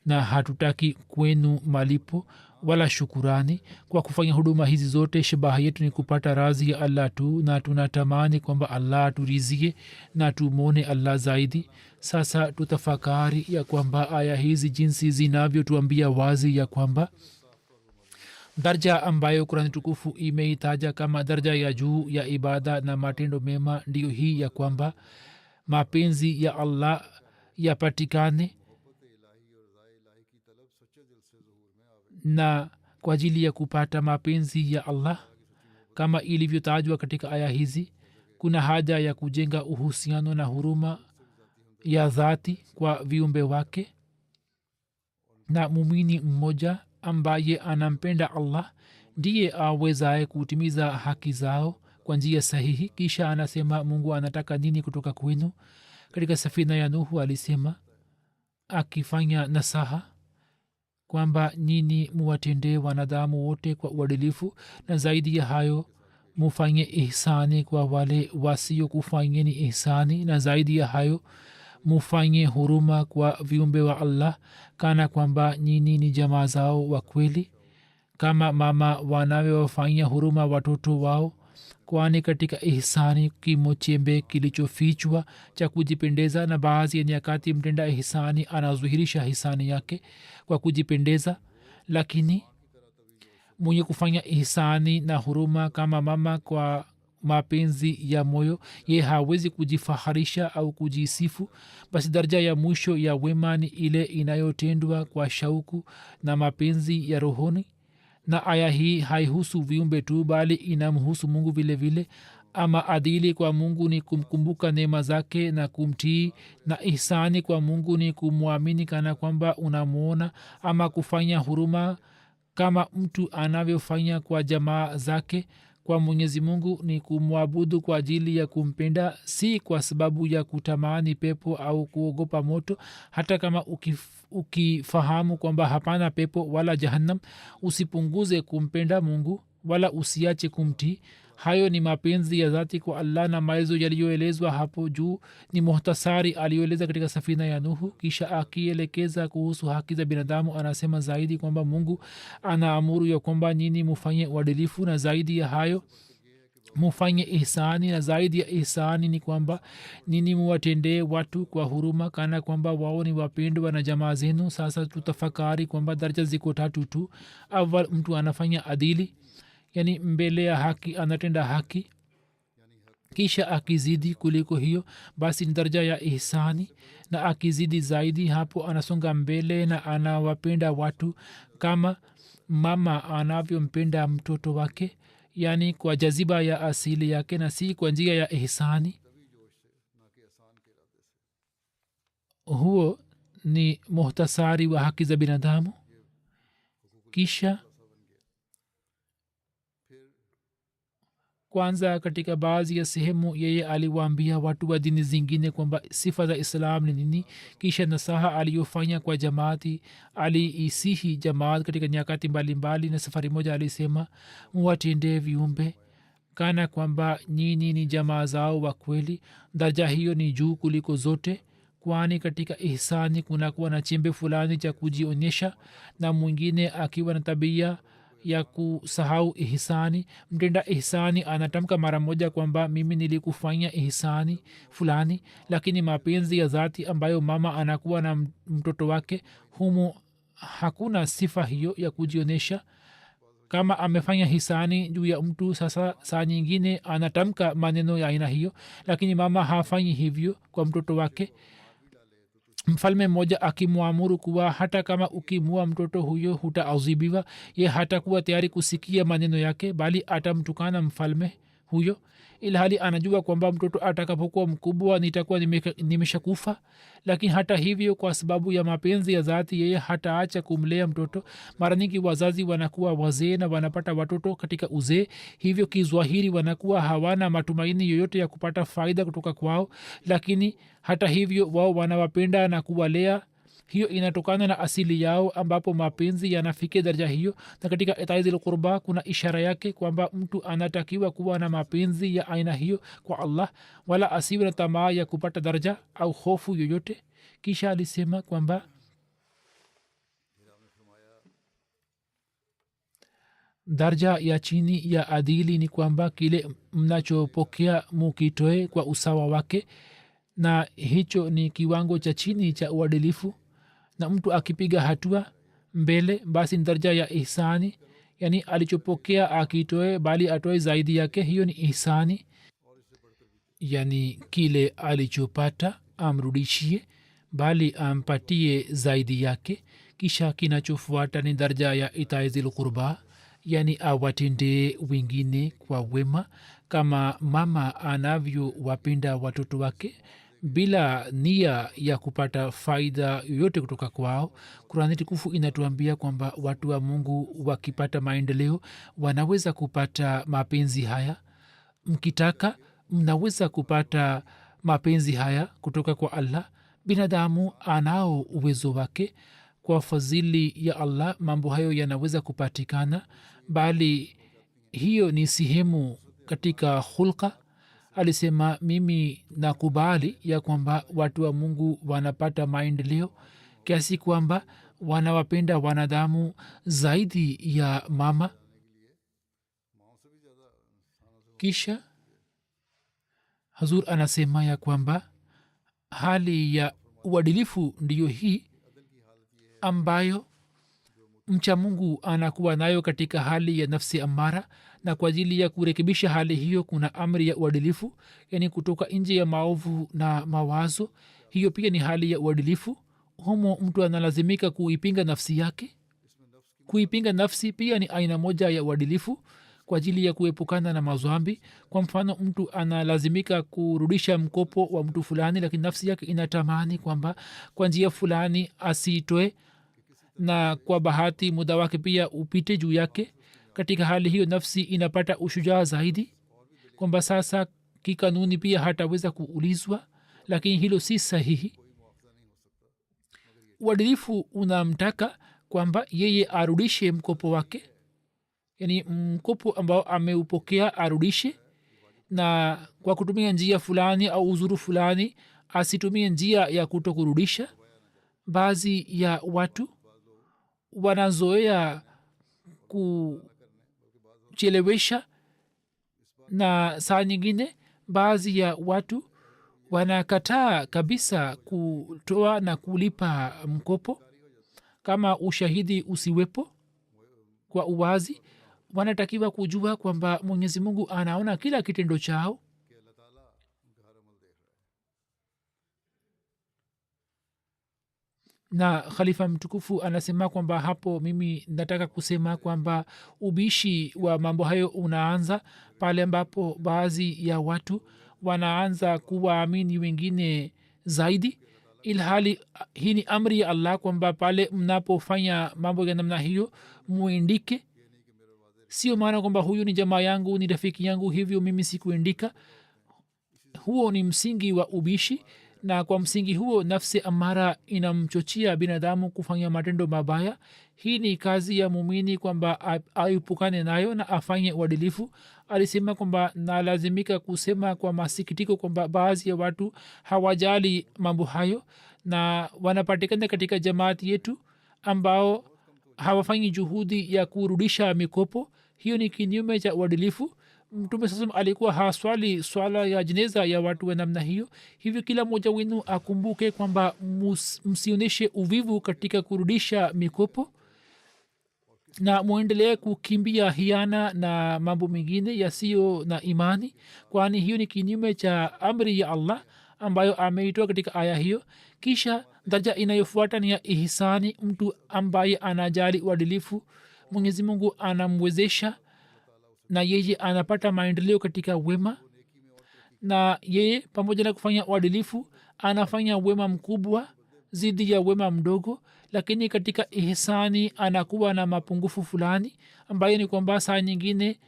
S2: na hatutaki kwenu malipo wala shukurani. kwa kufanya huduma hizi zote shabaha yetu ni kupata radhi ya allah tu na tunatamani kwamba allah aturizie na tumwone allah zaidi. sasa tutafakari ya kwamba aya hizi jinsi zinavyotuambia wazi ya kwamba darja ambayo kurani tukufu imeitaja kama darja ya juu ya ibada na matendo mema ndiyo hii ya kwamba mapenzi ya allah yapatikane na kwa ajili ya kupata mapenzi ya allah kama ilivyotajwa katika aya hizi kuna haja ya kujenga uhusiano na huruma ya dhati kwa viumbe wake. na mumini mmoja ambaye anampenda allah ndiye awezaye kutimiza haki zao kwa njia sahihi. kisha anasema mungu anataka nini kutoka kwenu. katika safina ya nuhu alisema akifanya nasaha kwamba nini muwatendee wanadamu wote kwa uadilifu na zaidi ya hayo mufanye ihsani kwa wale wasio kufanyeni ihsani na zaidi ya hayo mufanye huruma kwa viumbe wa allah kana kwamba nyini ni jamaa zao wa kweli kama mama wanavyowafanyia huruma watoto wao. kwani katika ihsani kimo chembe kilichofichwa cha kujipendeza na baadhi ya nyakati mtenda ihsani anazuhirisha ihsani yake kwa kujipendeza. lakini mwenye kufanya ihsani na huruma kama mama kwa mapenzi ya moyo ye hawezi kujifaharisha au kujisifu. basi daraja ya mwisho ya wema ni ile inayotendwa kwa shauku na mapenzi ya rohoni. na aya hii haihusu viumbe tu bali inamhusu mungu vile vile. ama adili kwa mungu ni kumkumbuka neema zake na kumtii, na ihsani kwa mungu ni kumwamini kana kwamba unamwona, ama kufanya huruma kama mtu anavyofanya kwa jamaa zake. kwa mwenyezi mungu ni kumwabudu kwa ajili ya kumpenda, si kwa sababu ya kutamani pepo au kuogopa moto. hata kama ukifahamu kwamba hapana pepo wala jahannam, usipunguze kumpenda mungu wala usiache kumtii. hayo ni mapenzi ya dhati kwa allah, na maelezo yaliyoelezwa hapo juu ni muhtasari aliyoeleza katika safina ya nuhu. kisha akielekeza kuhusu haki za binadamu anasema zaidi kwamba mungu anaamuru ya kwamba nyini mufanye uadilifu, na zaidi ya hayo mufanye ihsani, na zaidi ya ihsani ni kwamba nini muwatendee watu kwa huruma kana kwamba wao ni wapendwa na jamaa zenu. sasa tutafakari kwamba daraja ziko tatu tu. awal mtu anafanya adili, yani mbele ya haki anatenda haki, kisha akizidi kuliko hiyo basi ni daraja ya ihsani, na akizidi zaidi hapo anasonga mbele na anawapenda watu kama mama anavyompenda mtoto wake, yani kwa jaziba ya asili yake na si kwa njia ya ihsani. huo ni muhtasari wa haki za binadamu. kisha kwanza katika baadhi ya sehemu yeye aliwaambia watu wa dini zingine kwamba sifa za islam ni nini. kisha nasaha aliyofanya kwa jamaati, aliisihi jamaat katika nyakati mbalimbali, na safari moja alisema muwatendee viumbe kana kwamba nyini ni jamaa zao wa kweli. daraja hiyo ni juu kuliko zote, kwani katika ihsani kunakuwa na chembe fulani cha kujionyesha, na mwingine akiwa na tabia ya kusahau ihsani. mtenda ihsani anatamka mara moja kwamba mimi nilikufanya ihsani fulani, lakini mapenzi ya dhati ambayo mama anakuwa na mtoto wake, humu hakuna sifa hiyo ya kujionyesha. kama amefanya hisani juu ya mtu, sasa saa nyingine anatamka maneno ya aina hiyo, lakini mama hafanyi hivyo kwa mtoto wake. mfalme mmoja akimwamuru kuwa hata kama ukimua mtoto huyo hutaazibiwa, ye hatakuwa tayari kusikia maneno yake, bali atamtukana mfalme huyo, ilhali anajua kwamba mtoto atakapokuwa mkubwa nitakuwa nimeshakufa. lakini hata hivyo, kwa sababu ya mapenzi ya dhati, yeye hataacha kumlea mtoto. mara nyingi wazazi wanakuwa wazee na wanapata watoto katika uzee, hivyo kizwahiri wanakuwa hawana matumaini yoyote ya kupata faida kutoka kwao, lakini hata hivyo wao wanawapenda na kuwalea. hiyo inatokana na asili yao ambapo mapenzi yanafikia daraja hiyo. na katika itaizil qurba kuna ishara yake kwamba mtu anatakiwa kuwa na mapenzi ya aina hiyo kwa allah, wala asiwe na tamaa ya kupata daraja au hofu yoyote. kisha alisema kwamba daraja ya chini ya adili ni kwamba kile mnachopokea mukitoe kwa usawa wake, na hicho ni kiwango cha chini cha uadilifu. na mtu akipiga hatua mbele, basi daraja ya ihsani, yani alichopokea akitoe bali atoe zaidi yake, hiyo ni ihsani. yani kile alichopata amrudishie, bali ampatie zaidi yake. kisha kinachofuata ni daraja ya itaizil qurba, yani awatendee wengine kwa wema kama mama anavyowapenda watoto wake bila nia ya kupata faida yoyote kutoka kwao. kurani tukufu inatuambia kwamba watu wa mungu wakipata maendeleo wanaweza kupata mapenzi haya. mkitaka mnaweza kupata mapenzi haya kutoka kwa allah. binadamu anao uwezo wake. kwa fadhili ya allah mambo hayo yanaweza kupatikana, bali hiyo ni sehemu katika hulka. alisema mimi nakubali ya kwamba watu wa mungu wanapata maendeleo kiasi kwamba wanawapenda wanadamu zaidi ya mama. kisha hazur anasema ya kwamba hali ya uadilifu ndiyo hii ambayo mcha mungu anakuwa nayo katika hali ya nafsi amara, na kwa ajili ya kurekebisha hali hiyo kuna amri ya uadilifu, yani kutoka nje ya maovu na mawazo. hiyo pia ni hali ya uadilifu. humo mtu analazimika kuipinga nafsi yake. kuipinga nafsi pia ni aina moja ya uadilifu kwa ajili ya kuepukana na mazwambi. kwa mfano, mtu analazimika kurudisha mkopo wa mtu fulani, lakini nafsi yake inatamani kwamba kwa njia fulani asiitoe, na kwa bahati muda wake pia upite juu yake. katika hali hiyo nafsi inapata ushujaa zaidi kwamba sasa kikanuni pia hataweza kuulizwa, lakini hilo si sahihi. uadilifu unamtaka kwamba yeye arudishe mkopo wake, yani mkopo ambao ameupokea arudishe, na kwa kutumia njia fulani au uzuru fulani, asitumie njia ya kuto kurudisha. baadhi ya watu wanazoea kuchelewesha, na saa nyingine baadhi ya watu wanakataa kabisa kutoa na kulipa mkopo kama ushahidi usiwepo kwa uwazi. wanatakiwa kujua kwamba mwenyezi mungu anaona kila kitendo chao. na khalifa mtukufu anasema kwamba hapo mimi nataka kusema kwamba ubishi wa mambo hayo unaanza pale ambapo baadhi ya watu wanaanza kuwaamini wengine zaidi, ilhali hii ni amri ya allah kwamba pale mnapofanya mambo ya namna hiyo muindike sio maana kwamba huyu ni jamaa yangu ni rafiki yangu hivyo mimi sikuendika. Huo ni msingi wa ubishi, na kwa msingi huo nafsi amara inamchochea binadamu kufanya matendo mabaya. Hii ni kazi ya mumini kwamba aipukane nayo na afanye uadilifu. Alisema kwamba nalazimika kusema kwa masikitiko kwamba baadhi ya watu hawajali mambo hayo na wanapatikana katika jamaati yetu ambao hawafanyi juhudi ya kurudisha mikopo. Hiyo ni kinyume cha uadilifu. Mtume sasa alikuwa haswali swala ya jeneza ya watu wa namna hiyo. Hivyo kila mmoja wenu akumbuke kwamba msionyeshe uvivu katika kurudisha mikopo na mwendelee kukimbia hiana na mambo mengine yasiyo na imani, kwani hiyo ni kinyume cha amri ya Allah ambayo ameitoa katika aya hiyo. Kisha daraja inayofuata ni ya ihsani. Mtu ambaye anajali uadilifu Mwenyezi Mungu anamwezesha na yeye anapata maendeleo katika wema, na yeye pamoja na kufanya uadilifu anafanya wema mkubwa zidi ya wema mdogo. Lakini katika ihsani anakuwa na mapungufu fulani ambayo ni kwamba saa nyingine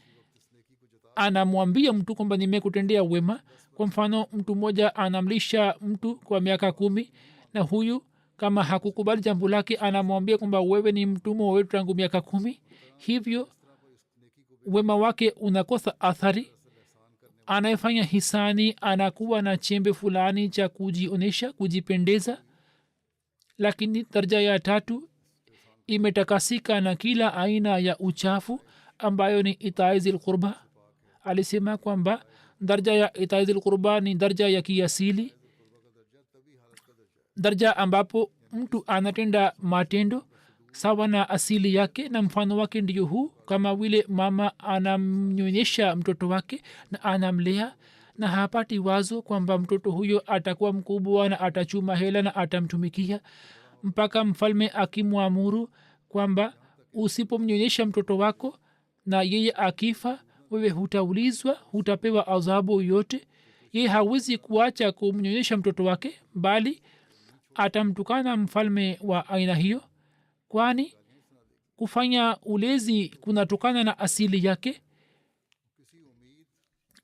S2: anamwambia mtu kwamba nimekutendea wema. Kwa mfano, mtu mmoja anamlisha mtu kwa miaka 10 na huyu kama hakukubali jambo lake anamwambia kwamba wewe ni mtumwa wetu tangu miaka 10. Hivyo wema wake unakosa athari. Anayefanya hisani anakuwa na chembe fulani cha kujionesha, kujipendeza, lakini daraja ya 3 imetakasika na kila aina ya uchafu ambayo ni itaizil qurba. Alisema kwamba daraja ya itaizil qurba ni daraja ya kiasili, daraja ambapo mtu anatenda matendo sawa na asili yake, na mfano wake ndio huu. Kama vile mama anamnyonyesha mtoto wake na anamlea na hapati wazo kwamba mtoto huyo atakuwa mkubwa na atachuma hela na atamtumikia, mpaka mfalme akimwamuru kwamba usipomnyonyesha mtoto wako na yeye akifa, wewe hutaulizwa, hutapewa adhabu yote. Yeye hawezi kuacha kumnyonyesha mtoto wake, bali atamtukana mfalme wa aina hiyo, kwani kufanya ulezi kunatokana na asili yake.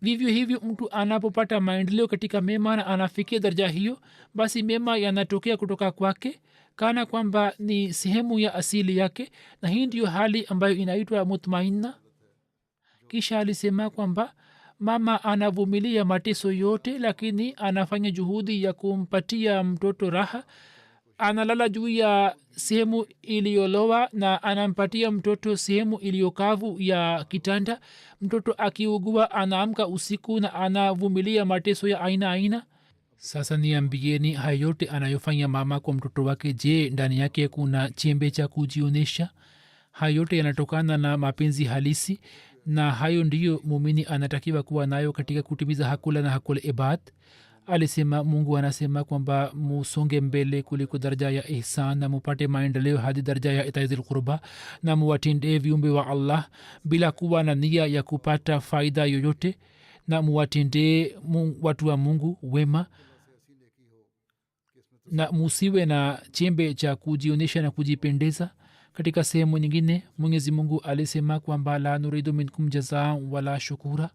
S2: Vivyo hivyo mtu anapopata maendeleo katika mema na anafikia daraja hiyo, basi mema yanatokea kutoka kwake kana kwamba ni sehemu ya asili yake, na hii ndiyo hali ambayo inaitwa mutmainna. Kisha alisema kwamba mama anavumilia mateso yote, lakini anafanya juhudi ya kumpatia mtoto raha. Analala juu ya sehemu iliyolowa na anampatia mtoto sehemu iliyokavu ya kitanda. Mtoto akiugua anaamka usiku na anavumilia mateso ya aina aina. Sasa niambieni, hayo yote anayofanya mama kwa mtoto wake, je, ndani yake kuna chembe cha kujionesha? Hayo yote yanatokana na mapenzi halisi, na hayo ndiyo mumini anatakiwa kuwa nayo katika kutimiza hakula na hakula ibad. Alisema, Mungu anasema kwamba musonge mbele kuliko daraja ya ihsan na mupate maendeleo hadi daraja ya itaizil qurba, na muwatendee viumbe wa Allah bila kuwa na nia ya kupata faida yoyote, na muwatendee watu wa Mungu wema, na musiwe na chembe cha kujionesha na kujipendeza. Katika sehemu nyingine Mwenyezi Mungu alisema kwamba la nuridu minkum jazaa wala shukura,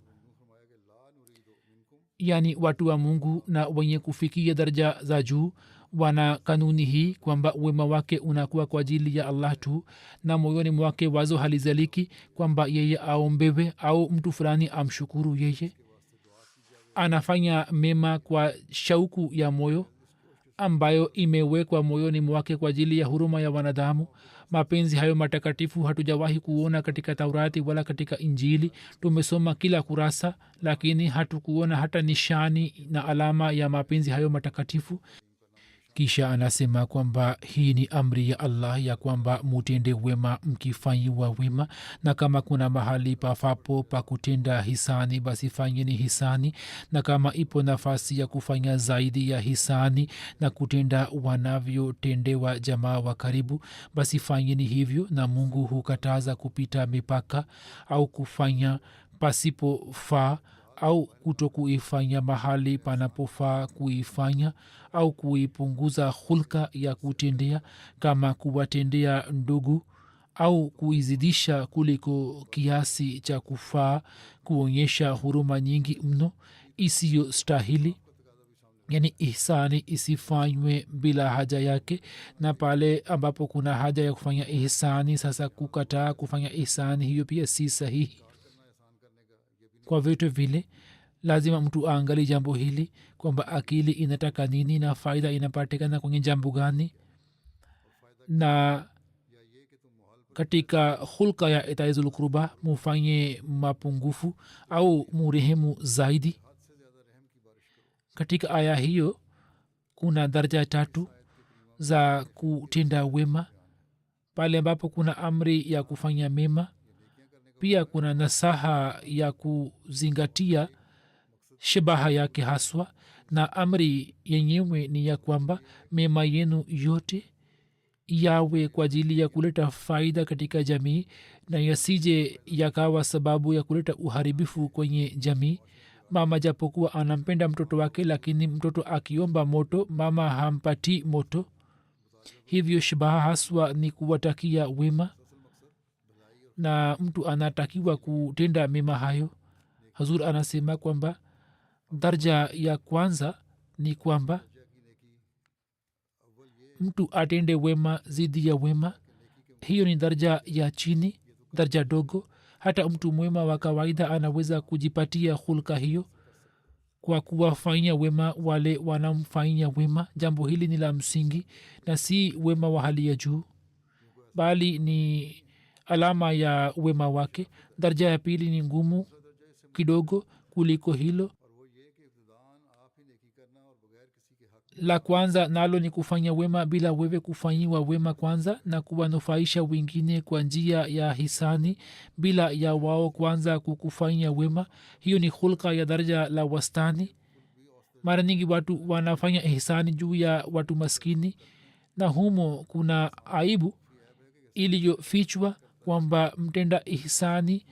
S2: yani watu wa Mungu na wenye kufikia daraja za juu wana kanuni hii kwamba wema wake unakuwa kwa ajili ya Allah tu, na moyoni mwake wazo halizaliki kwamba yeye aombewe au mtu fulani amshukuru yeye. Anafanya mema kwa shauku ya moyo ambayo imewekwa moyoni mwake kwa ajili ya huruma ya wanadamu. Mapenzi hayo matakatifu hatujawahi kuona katika Taurati wala katika Injili. Tumesoma kila kurasa, lakini hatukuona hata nishani na alama ya mapenzi hayo matakatifu. Kisha anasema kwamba hii ni amri ya Allah ya kwamba mutende wema mkifanyiwa wema, na kama kuna mahali pafapo pa kutenda hisani basi fanyeni hisani, na kama ipo nafasi ya kufanya zaidi ya hisani na kutenda wanavyotendewa jamaa wa karibu basi fanyeni hivyo. Na Mungu hukataza kupita mipaka au kufanya pasipofaa au kutokuifanya mahali panapofaa kuifanya, au kuipunguza hulka ya kutendea, kama kuwatendea ndugu au kuizidisha kuliko kiasi cha kufaa, kuonyesha huruma nyingi mno isiyo stahili. Yani ihsani isifanywe bila haja yake, na pale ambapo kuna haja ya kufanya ihsani, sasa kukataa kufanya ihsani hiyo pia si sahihi. Kwa vitu vile lazima mtu aangali jambo hili kwamba akili inataka nini na faida inapatikana kwenye jambo gani, na katika hulka ya itaizul kurba mufanye mapungufu au murehemu zaidi. Katika aya hiyo kuna daraja 3 za kutenda wema. Pale ambapo kuna amri ya kufanya mema, pia kuna nasaha ya kuzingatia shabaha yake haswa, na amri yenyewe ni ya kwamba mema yenu yote yawe kwa ajili ya kuleta faida katika jamii na yasije yakawa sababu ya kuleta uharibifu kwenye jamii. Mama japokuwa anampenda mtoto wake, lakini mtoto akiomba moto mama hampati moto. Hivyo shabaha haswa ni kuwatakia wema na mtu anatakiwa kutenda mema hayo. Hazur anasema kwamba daraja ya kwanza ni kwamba mtu atende wema zidi ya wema. Hiyo ni daraja ya chini, daraja dogo. Hata mtu mwema wa kawaida anaweza kujipatia hulka hiyo kwa kuwafanyia wema wale wanamfanyia wema. Jambo hili ni la msingi na si wema wa hali ya juu, bali ni alama ya wema wake. daraja ya pili ni ngumu kidogo kuliko hilo. La kwanza nalo ni kufanya wema bila wewe kufanyiwa wema kwanza, na kuwanufaisha wengine kwa njia ya hisani bila ya wao kwanza kukufanyia wema. Hiyo ni hulka ya daraja la wastani. Mara nyingi watu wanafanya ihsani juu ya watu maskini, na humo kuna aibu iliyofichwa kwamba mtenda ihsani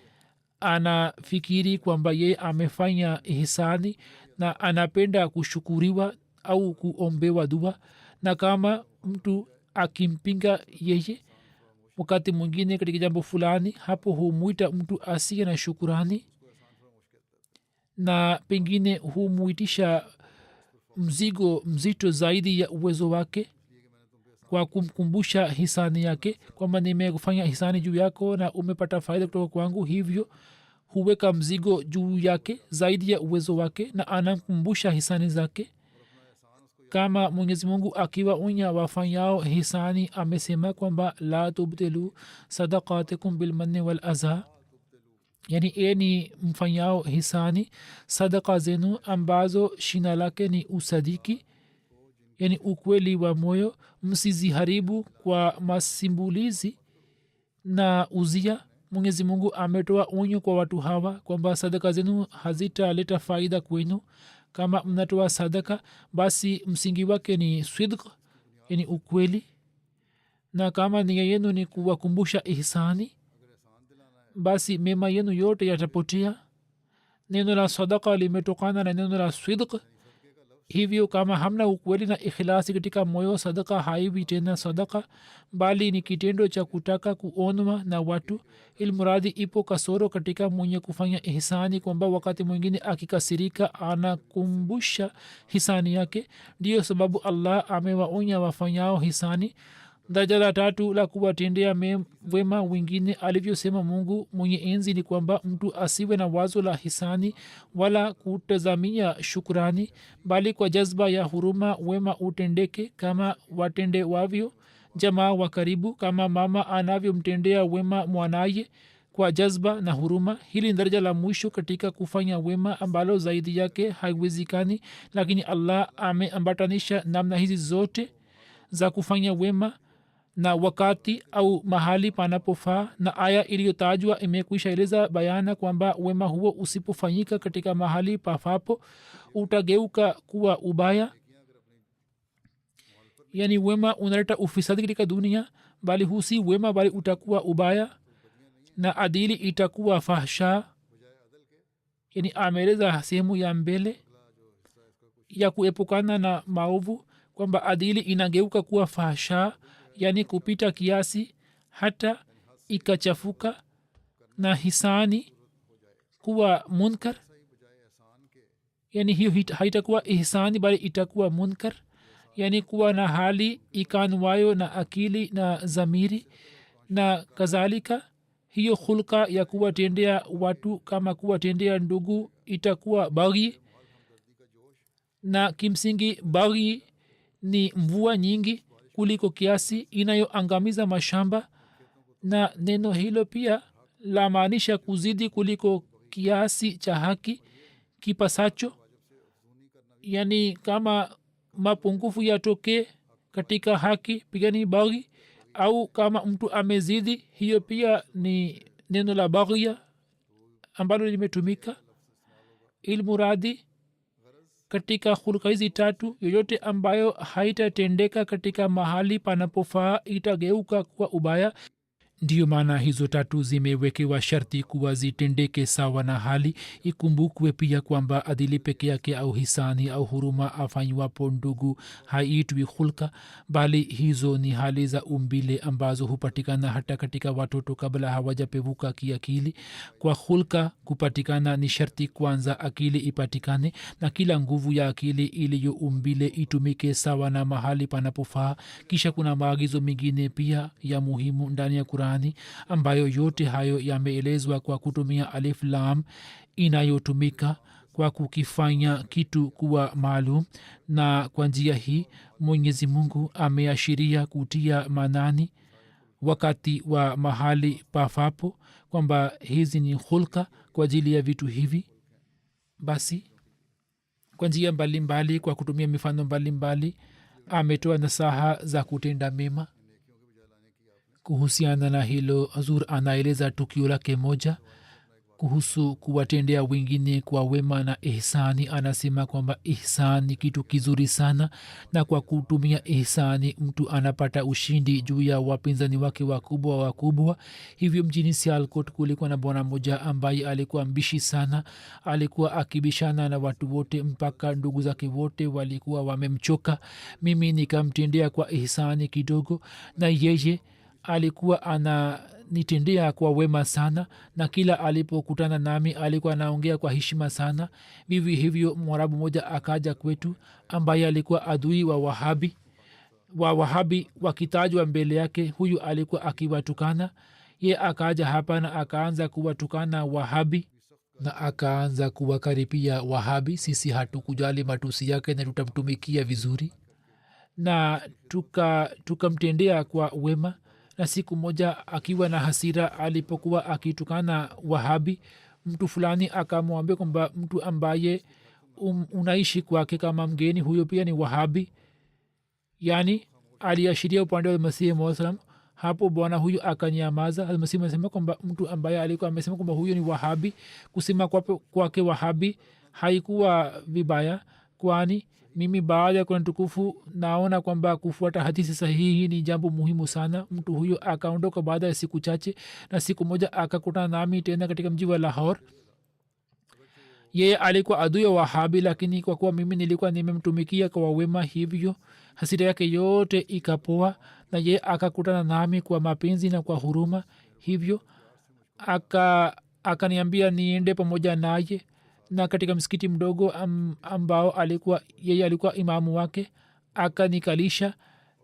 S2: anafikiri kwamba ye amefanya ihsani na anapenda kushukuriwa au kuombewa dua. Na kama mtu akimpinga yeye wakati mwingine katika jambo fulani, hapo humwita mtu asiye na shukurani, na pengine humwitisha mzigo mzito zaidi ya uwezo wake kwa kumkumbusha hisani yake kwamba nimekufanya hisani juu yako na umepata faida kutoka kwangu. Hivyo huweka mzigo juu yake zaidi ya uwezo wake na anamkumbusha hisani zake. Kama mwenyezi mungu akiwa unya wafanyao hisani, amesema kwamba la tubtilu sadaqatikum bilmanni wal adha, yani eni mfanyao hisani sadaka zenu ambazo shina lake ni usadiki, yani ukweli wa moyo, msiziharibu kwa masimbulizi na uzia. mwenyezi mungu ametoa onyo kwa watu hawa kwamba sadaka zenu hazitaleta faida kwenu. Kama mnatoa sadaka, basi msingi wake ni sidq, yani ukweli, na kama nia yenu ni kuwakumbusha ihsani, basi mema yenu yote yatapotea. neno la sadaka limetokana na neno la sidq. hivyo kama hamna ukweli na ikhlasi katika moyo, sadaka haiwi tena sadaka, bali ni kitendo cha kutaka kuonwa na watu. ilmuradi ipo kasoro katika mwenye kufanya ihsani kwamba wakati mwingine akikasirika anakumbusha hisani yake. ndiyo sababu allah amewaonya wafanyao hisani. daraja la 3 la kuwatendea wema wengine, alivyosema mungu mwenye enzi, ni kwamba mtu asiwe na wazo la hisani wala kutazamia shukurani, bali kwa jazba ya huruma wema utendeke kama watende wavyo jamaa wa karibu, kama mama anavyomtendea wema mwanaye kwa jazba na huruma. hili ni daraja la mwisho katika kufanya wema ambalo zaidi yake haiwezekani, lakini allah ameambatanisha namna hizi zote za kufanya wema na wakati au mahali panapofaa, na aya iliyotajwa imekwisha eleza bayana kwamba wema huo usipofanyika katika mahali pafapo utageuka kuwa ubaya. yani wema unaleta ufisadi katika dunia, bali husi wema, bali utakuwa ubaya na adili itakuwa fahsha. yani ameeleza sehemu ya mbele ya kuepukana na maovu kwamba adili inageuka kuwa fahsha, yani kupita kiasi hata ikachafuka na hisani kuwa munkar, yani hiyo haitakuwa ihsani bali itakuwa munkar, yani kuwa na hali ikanwayo na akili na zamiri, na kadhalika hiyo hulka ya kuwatendea watu kama kuwatendea ndugu itakuwa baghi. Na kimsingi baghi ni mvua nyingi kuliko kiasi inayoangamiza mashamba, na neno hilo pia lamaanisha kuzidi kuliko kiasi cha haki kipasacho, yani kama mapungufu yatokee katika haki pia ni baghi, au kama mtu amezidi, hiyo pia ni neno la baghia ambalo limetumika. Ilmuradi katika hulka hizi tatu yoyote ambayo haitatendeka katika mahali panapofaa itageuka kwa ubaya. Ndiyo maana hizo tatu zimewekewa sharti kuwa zitendeke sawa na hali. Ikumbukwe pia kwamba adili peke yake au hisani au huruma afanywapo ndugu haitwi hulka, bali hizo ni hali za umbile ambazo hupatikana hata katika watoto kabla hawajapevuka kiakili. Kwa hulka kupatikana ni sharti kwanza akili ipatikane, na kila nguvu ya akili iliyo umbile itumike sawa na mahali panapofaa. Kisha kuna maagizo mengine pia ya muhimu ndani ya Qur'an ambayo yote hayo yameelezwa kwa kutumia alif lam inayotumika kwa kukifanya kitu kuwa maalum. Na kwa njia hii Mwenyezi Mungu ameashiria kutia manani wakati wa mahali pafapo kwamba hizi ni hulka kwa ajili ya vitu hivi. Basi kwa njia mbalimbali, kwa kutumia mifano mbalimbali, ametoa nasaha za kutenda mema. Kuhusiana na hilo, Hazur anaeleza tukio lake moja kuhusu kuwatendea wengine kwa wema na ihsani. Anasema kwamba ihsani ni kitu kizuri sana, na kwa kutumia ihsani mtu anapata ushindi juu ya wapinzani wake wakubwa. Hivyo mjini Sialkot kulikuwa na bwana mmoja ambaye alikuwa mbishi sana. Alikuwa akibishana na watu wote mpaka ndugu zake wote walikuwa wamemchoka. Mimi nikamtendea kwa ihsani kidogo, na yeye alikuwa ananitendea kwa wema sana, na kila alipokutana nami alikuwa anaongea kwa heshima sana. Vivi hivyo mwarabu moja akaja kwetu ambaye alikuwa adui wa wahabi wakitajwa mbele yake, huyu alikuwa akiwatukana. Ye akaja hapa na akaanza kuwatukana wahabi na akaanza kuwakaripia wahabi. Sisi hatukujali matusi yake na tutamtumikia vizuri, na tukamtendea kwa wema. Na siku moja akiwa na hasira, alipokuwa akitukana wahabi, mtu fulani akamwambia kwamba mtu ambaye unaishi kwake kama mgeni, huyo pia ni wahabi. Yani aliashiria upande wa Masihi Mwasalam. Hapo bwana huyu akanyamaza. Masihi anasema kwamba mtu ambaye alikuwa amesema kwamba huyo ni wahabi, kusema kwake wahabi haikuwa vibaya, kwani mimi baada ya Qur'an tukufu naona kwamba kufuata hadithi sahihi ni jambo muhimu sana. Mtu huyo akaondoka baada ya siku chache, na siku moja akakutana nami tena katika mji wa Lahore. Yeye alikuwa adui wa wahabi, lakini kwa kuwa mimi nilikuwa nimemtumikia kwa wema, hivyo hasira yake yote ikapoa, na yeye akakutana nami kwa mapenzi na kwa huruma. Hivyo akaniambia niende pamoja naye, na katika msikiti mdogo ambao yeye alikuwa imamu wake, akanikalisha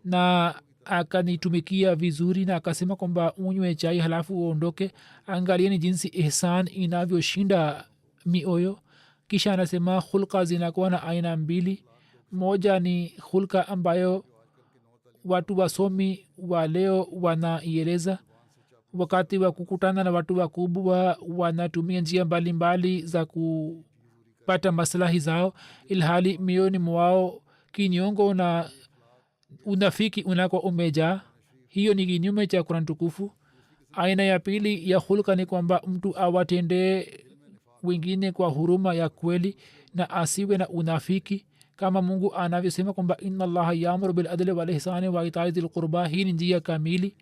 S2: na akanitumikia vizuri, na akasema kwamba unywe chai halafu uondoke. Angalieni jinsi ihsan inavyoshinda mioyo. Kisha anasema hulka zinakuwa na aina mbili. Moja ni hulka ambayo watu wasomi wa leo wanaieleza. Wakati wa kukutana na watu wakubwa wanatumia njia mbalimbali za kupata maslahi zao, ilhali mioyoni mwao kinyongo na unafiki unako umejaa. Hiyo ni kinyume cha Qur'an tukufu. Aina ya pili ya hulka ni kwamba mtu awatendee wengine kwa huruma ya kweli na asiwe na unafiki, kama Mungu anavyosema kwamba inna Allaha ya'muru bil adli wal ihsani wa ita'i dhil qurba. Hii ni njia kamili,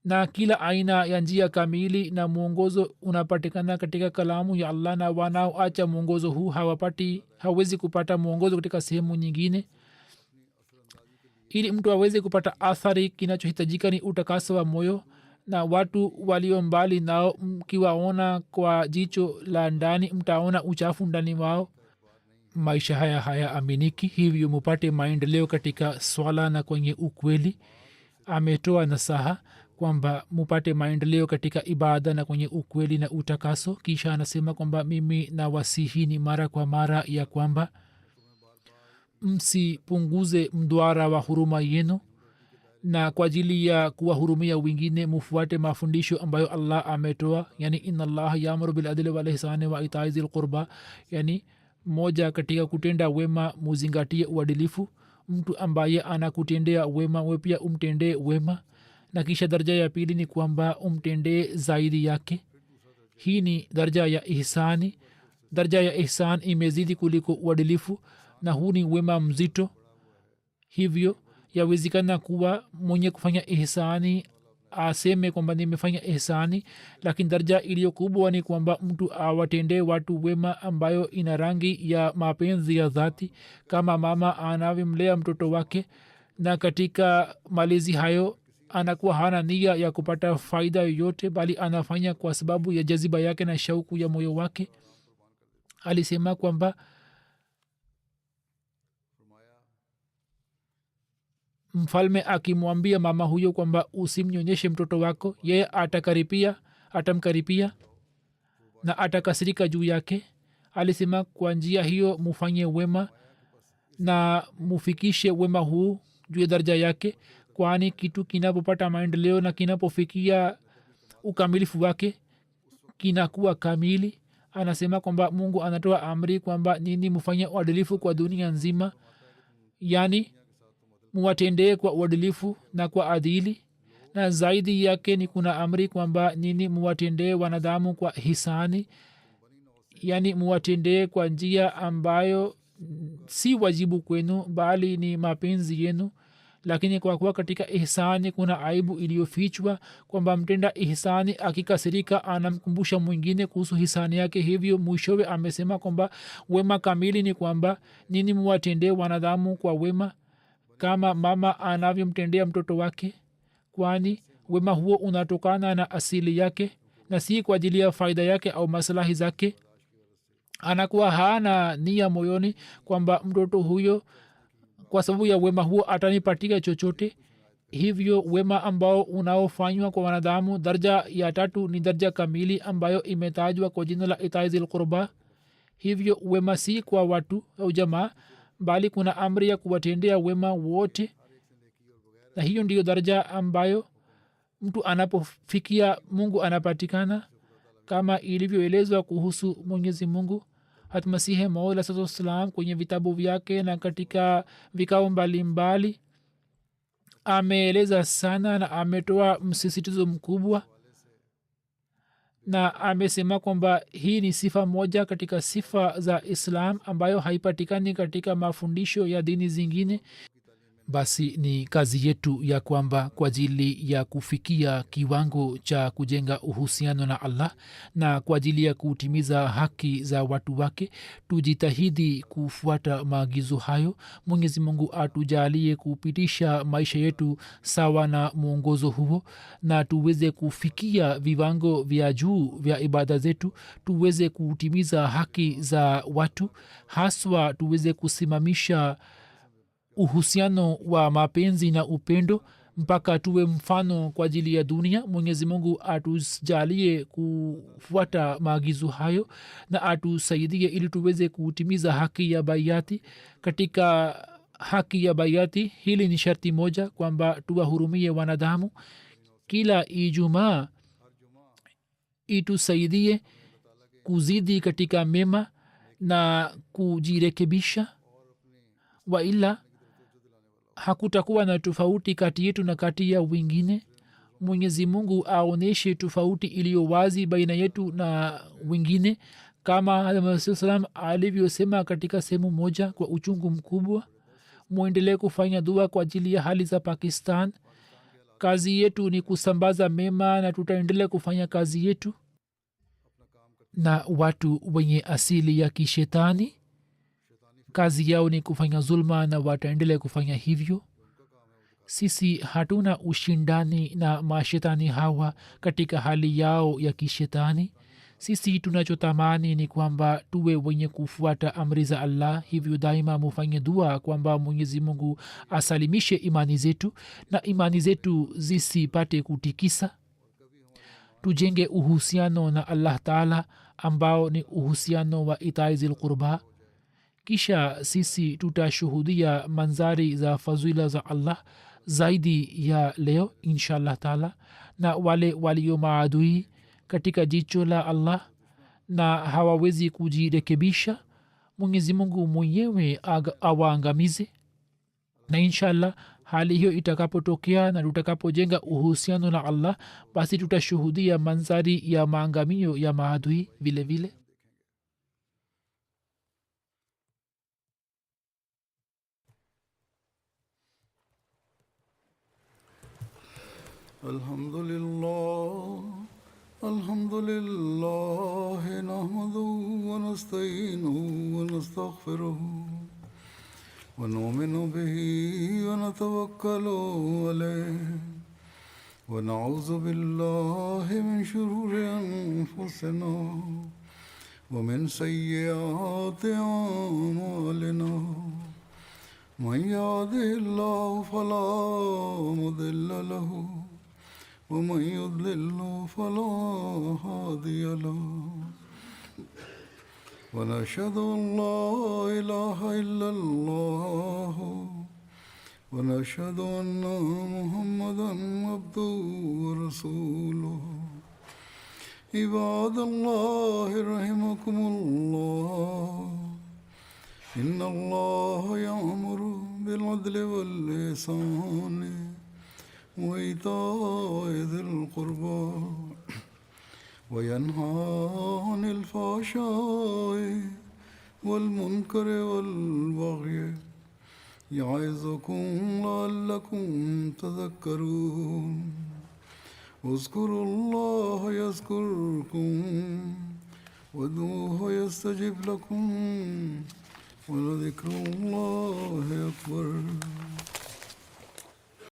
S2: na kila aina ya njia kamili na mwongozo unapatikana katika kalamu ya Allah, na wanaoacha mwongozo huu hawezi kupata mwongozo katika sehemu nyingine. Ili mtu aweze kupata athari, kinachohitajika ni utakaso wa moyo na watu walio mbali nao mkiwaona kwa jicho la ndani mtaona uchafu ndani wao. Maisha haya hayaaminiki, hivyo mupate maendeleo katika swala na kwenye ukweli. Ametoa nasaha kwamba mupate maendeleo katika ibada na kwenye ukweli na utakaso. Kisha anasema kwamba mimi na wasihini mara kwa mara ya kwamba msipunguze mduara wa huruma yenu, na kwa ajili ya kuwahurumia wengine mufuate mafundisho ambayo allah ametoa, yani inna allaha yaamuru biladli walihsani wa itai zil qurba, yani moja katika kutenda wema muzingatie uadilifu. mtu ambaye anakutendea wema we pia umtendee wema, na kisha daraja ya pili ni kwamba umtendee zaidi yake. hii ni daraja ya ihsani. daraja ya ihsan imezidi kuliko uadilifu, na huu ni wema mzito. hivyo yawezekana kuwa mwenye kufanya ihsani aseme kwamba nimefanya ihsani, lakini daraja iliyo kubwa ni kwamba mtu awatendee watu wema ambayo ina rangi ya mapenzi ya dhati, kama mama anavyomlea mtoto wake, na katika malezi hayo anakuwa hana nia ya kupata faida yoyote, bali anafanya kwa sababu ya jaziba yake na shauku ya moyo wake. Alisema kwamba mfalme akimwambia mama huyo kwamba usimnyonyeshe mtoto wako, yeye atamkaripia na atakasirika juu yake. Alisema kwa njia hiyo mufanye wema na mufikishe wema huu juu ya daraja yake, kwani kitu kinapopata maendeleo na kinapofikia ukamilifu wake kinakuwa kamili. Anasema kwamba mungu anatoa amri kwamba nini mufanye uadilifu kwa dunia nzima, yani muwatendee kwa uadilifu na kwa adili, na zaidi yake ni kuna amri kwamba nini muwatendee wanadamu kwa hisani, yani muwatendee kwa njia ambayo si wajibu kwenu bali ni mapenzi yenu. Lakini kwa kuwa katika ihsani kuna aibu iliyofichwa kwamba mtenda ihsani akikasirika anamkumbusha mwingine kuhusu hisani yake, hivyo mwishowe amesema kwamba wema kamili ni kwamba nini muwatendee wanadamu kwa wema kama mama anavyomtendea mtoto wake, kwani wema huo unatokana na asili yake na si kwa ajili ya faida yake au maslahi zake. Anakuwa hana nia moyoni kwamba mtoto huyo kwa sababu ya wema huo atanipatia chochote. hivyo wema ambao unaofanywa kwa wanadamu, daraja ya tatu ni daraja kamili ambayo imetajwa kwa jina la itai zil qurba. hivyo wema si kwa watu au jamaa, bali kuna amri ya kuwatendea wema wote, na hiyo ndiyo daraja ambayo mtu anapofikia mungu anapatikana, kama ilivyoelezwa kuhusu mwenyezi mungu. hatmasihe maula salam kwenye vitabu vyake na katika vikao mbalimbali ameeleza sana na ametoa msisitizo mkubwa, na amesema kwamba hii ni sifa moja katika sifa za islam ambayo haipatikani katika mafundisho ya dini zingine. basi ni kazi yetu ya kwamba kwa ajili ya kufikia kiwango cha kujenga uhusiano na allah na kwa ajili ya kutimiza haki za watu wake tujitahidi kufuata maagizo hayo. mwenyezi mungu atujalie kupitisha maisha yetu sawa na mwongozo huo, na tuweze kufikia viwango vya juu vya ibada zetu, tuweze kutimiza haki za watu, haswa tuweze kusimamisha uhusiano wa mapenzi na upendo mpaka tuwe mfano kwa ajili ya dunia. mwenyezi mungu atujalie kufuata maagizo hayo na atusaidie ili tuweze kutimiza haki ya baiati. katika haki ya baiati hili ni sharti moja kwamba tuwahurumie wanadamu. kila ijumaa itusaidie kuzidi katika mema na kujirekebisha, waila hakutakuwa na tofauti kati yetu na kati ya wengine. mwenyezi mungu aoneshe tofauti iliyo wazi baina yetu na wengine, kama salam alivyosema katika sehemu moja kwa uchungu mkubwa. mwendelee kufanya dua kwa ajili ya hali za pakistan. kazi yetu ni kusambaza mema na tutaendelea kufanya kazi yetu. na watu wenye asili ya kishetani kazi yao ni kufanya zulma na wataendelea kufanya hivyo. sisi hatuna ushindani na mashetani hawa katika hali yao ya kishetani. sisi tunachotamani ni kwamba tuwe wenye kufuata amri za allah. hivyo daima mufanye dua kwamba mwenyezi mungu asalimishe imani zetu na imani zetu zisipate kutikisa. tujenge uhusiano na allah taala ambao ni uhusiano wa itai zilqurba. kisha sisi tutashuhudia manzari za fadhila za allah zaidi ya leo inshallah taala. na wale walio maadui katika jicho la allah na hawawezi kujirekebisha, mwenyezi mungu mwenyewe awaangamize. na inshallah hali hiyo itakapotokea na tutakapojenga uhusiano na allah, basi tutashuhudia manzari ya maangamio ya maadui vile vile.
S1: الحمد لله نحمده ونستعينه ونستغفره ونؤمن به ونتوكل عليه ونعوذ بالله من شرور أنفسنا ومن سيئات أعمالنا. من يهده الله فلا مضل له ومن يضلل فلا هادي له. ونشهد أن لا إله إلا الله ونشهد أن محمدا عبده ورسوله. عباد الله رحمكم الله، إن الله يأمر بالعدل والإحسان وإيتاء ذي القربى وينهى عن الفحشاء والمنكر والبغي يعظكم لعلكم تذكرون. اذكروا الله يذكركم وادعوه يستجب لكم ولذكر الله أكبر.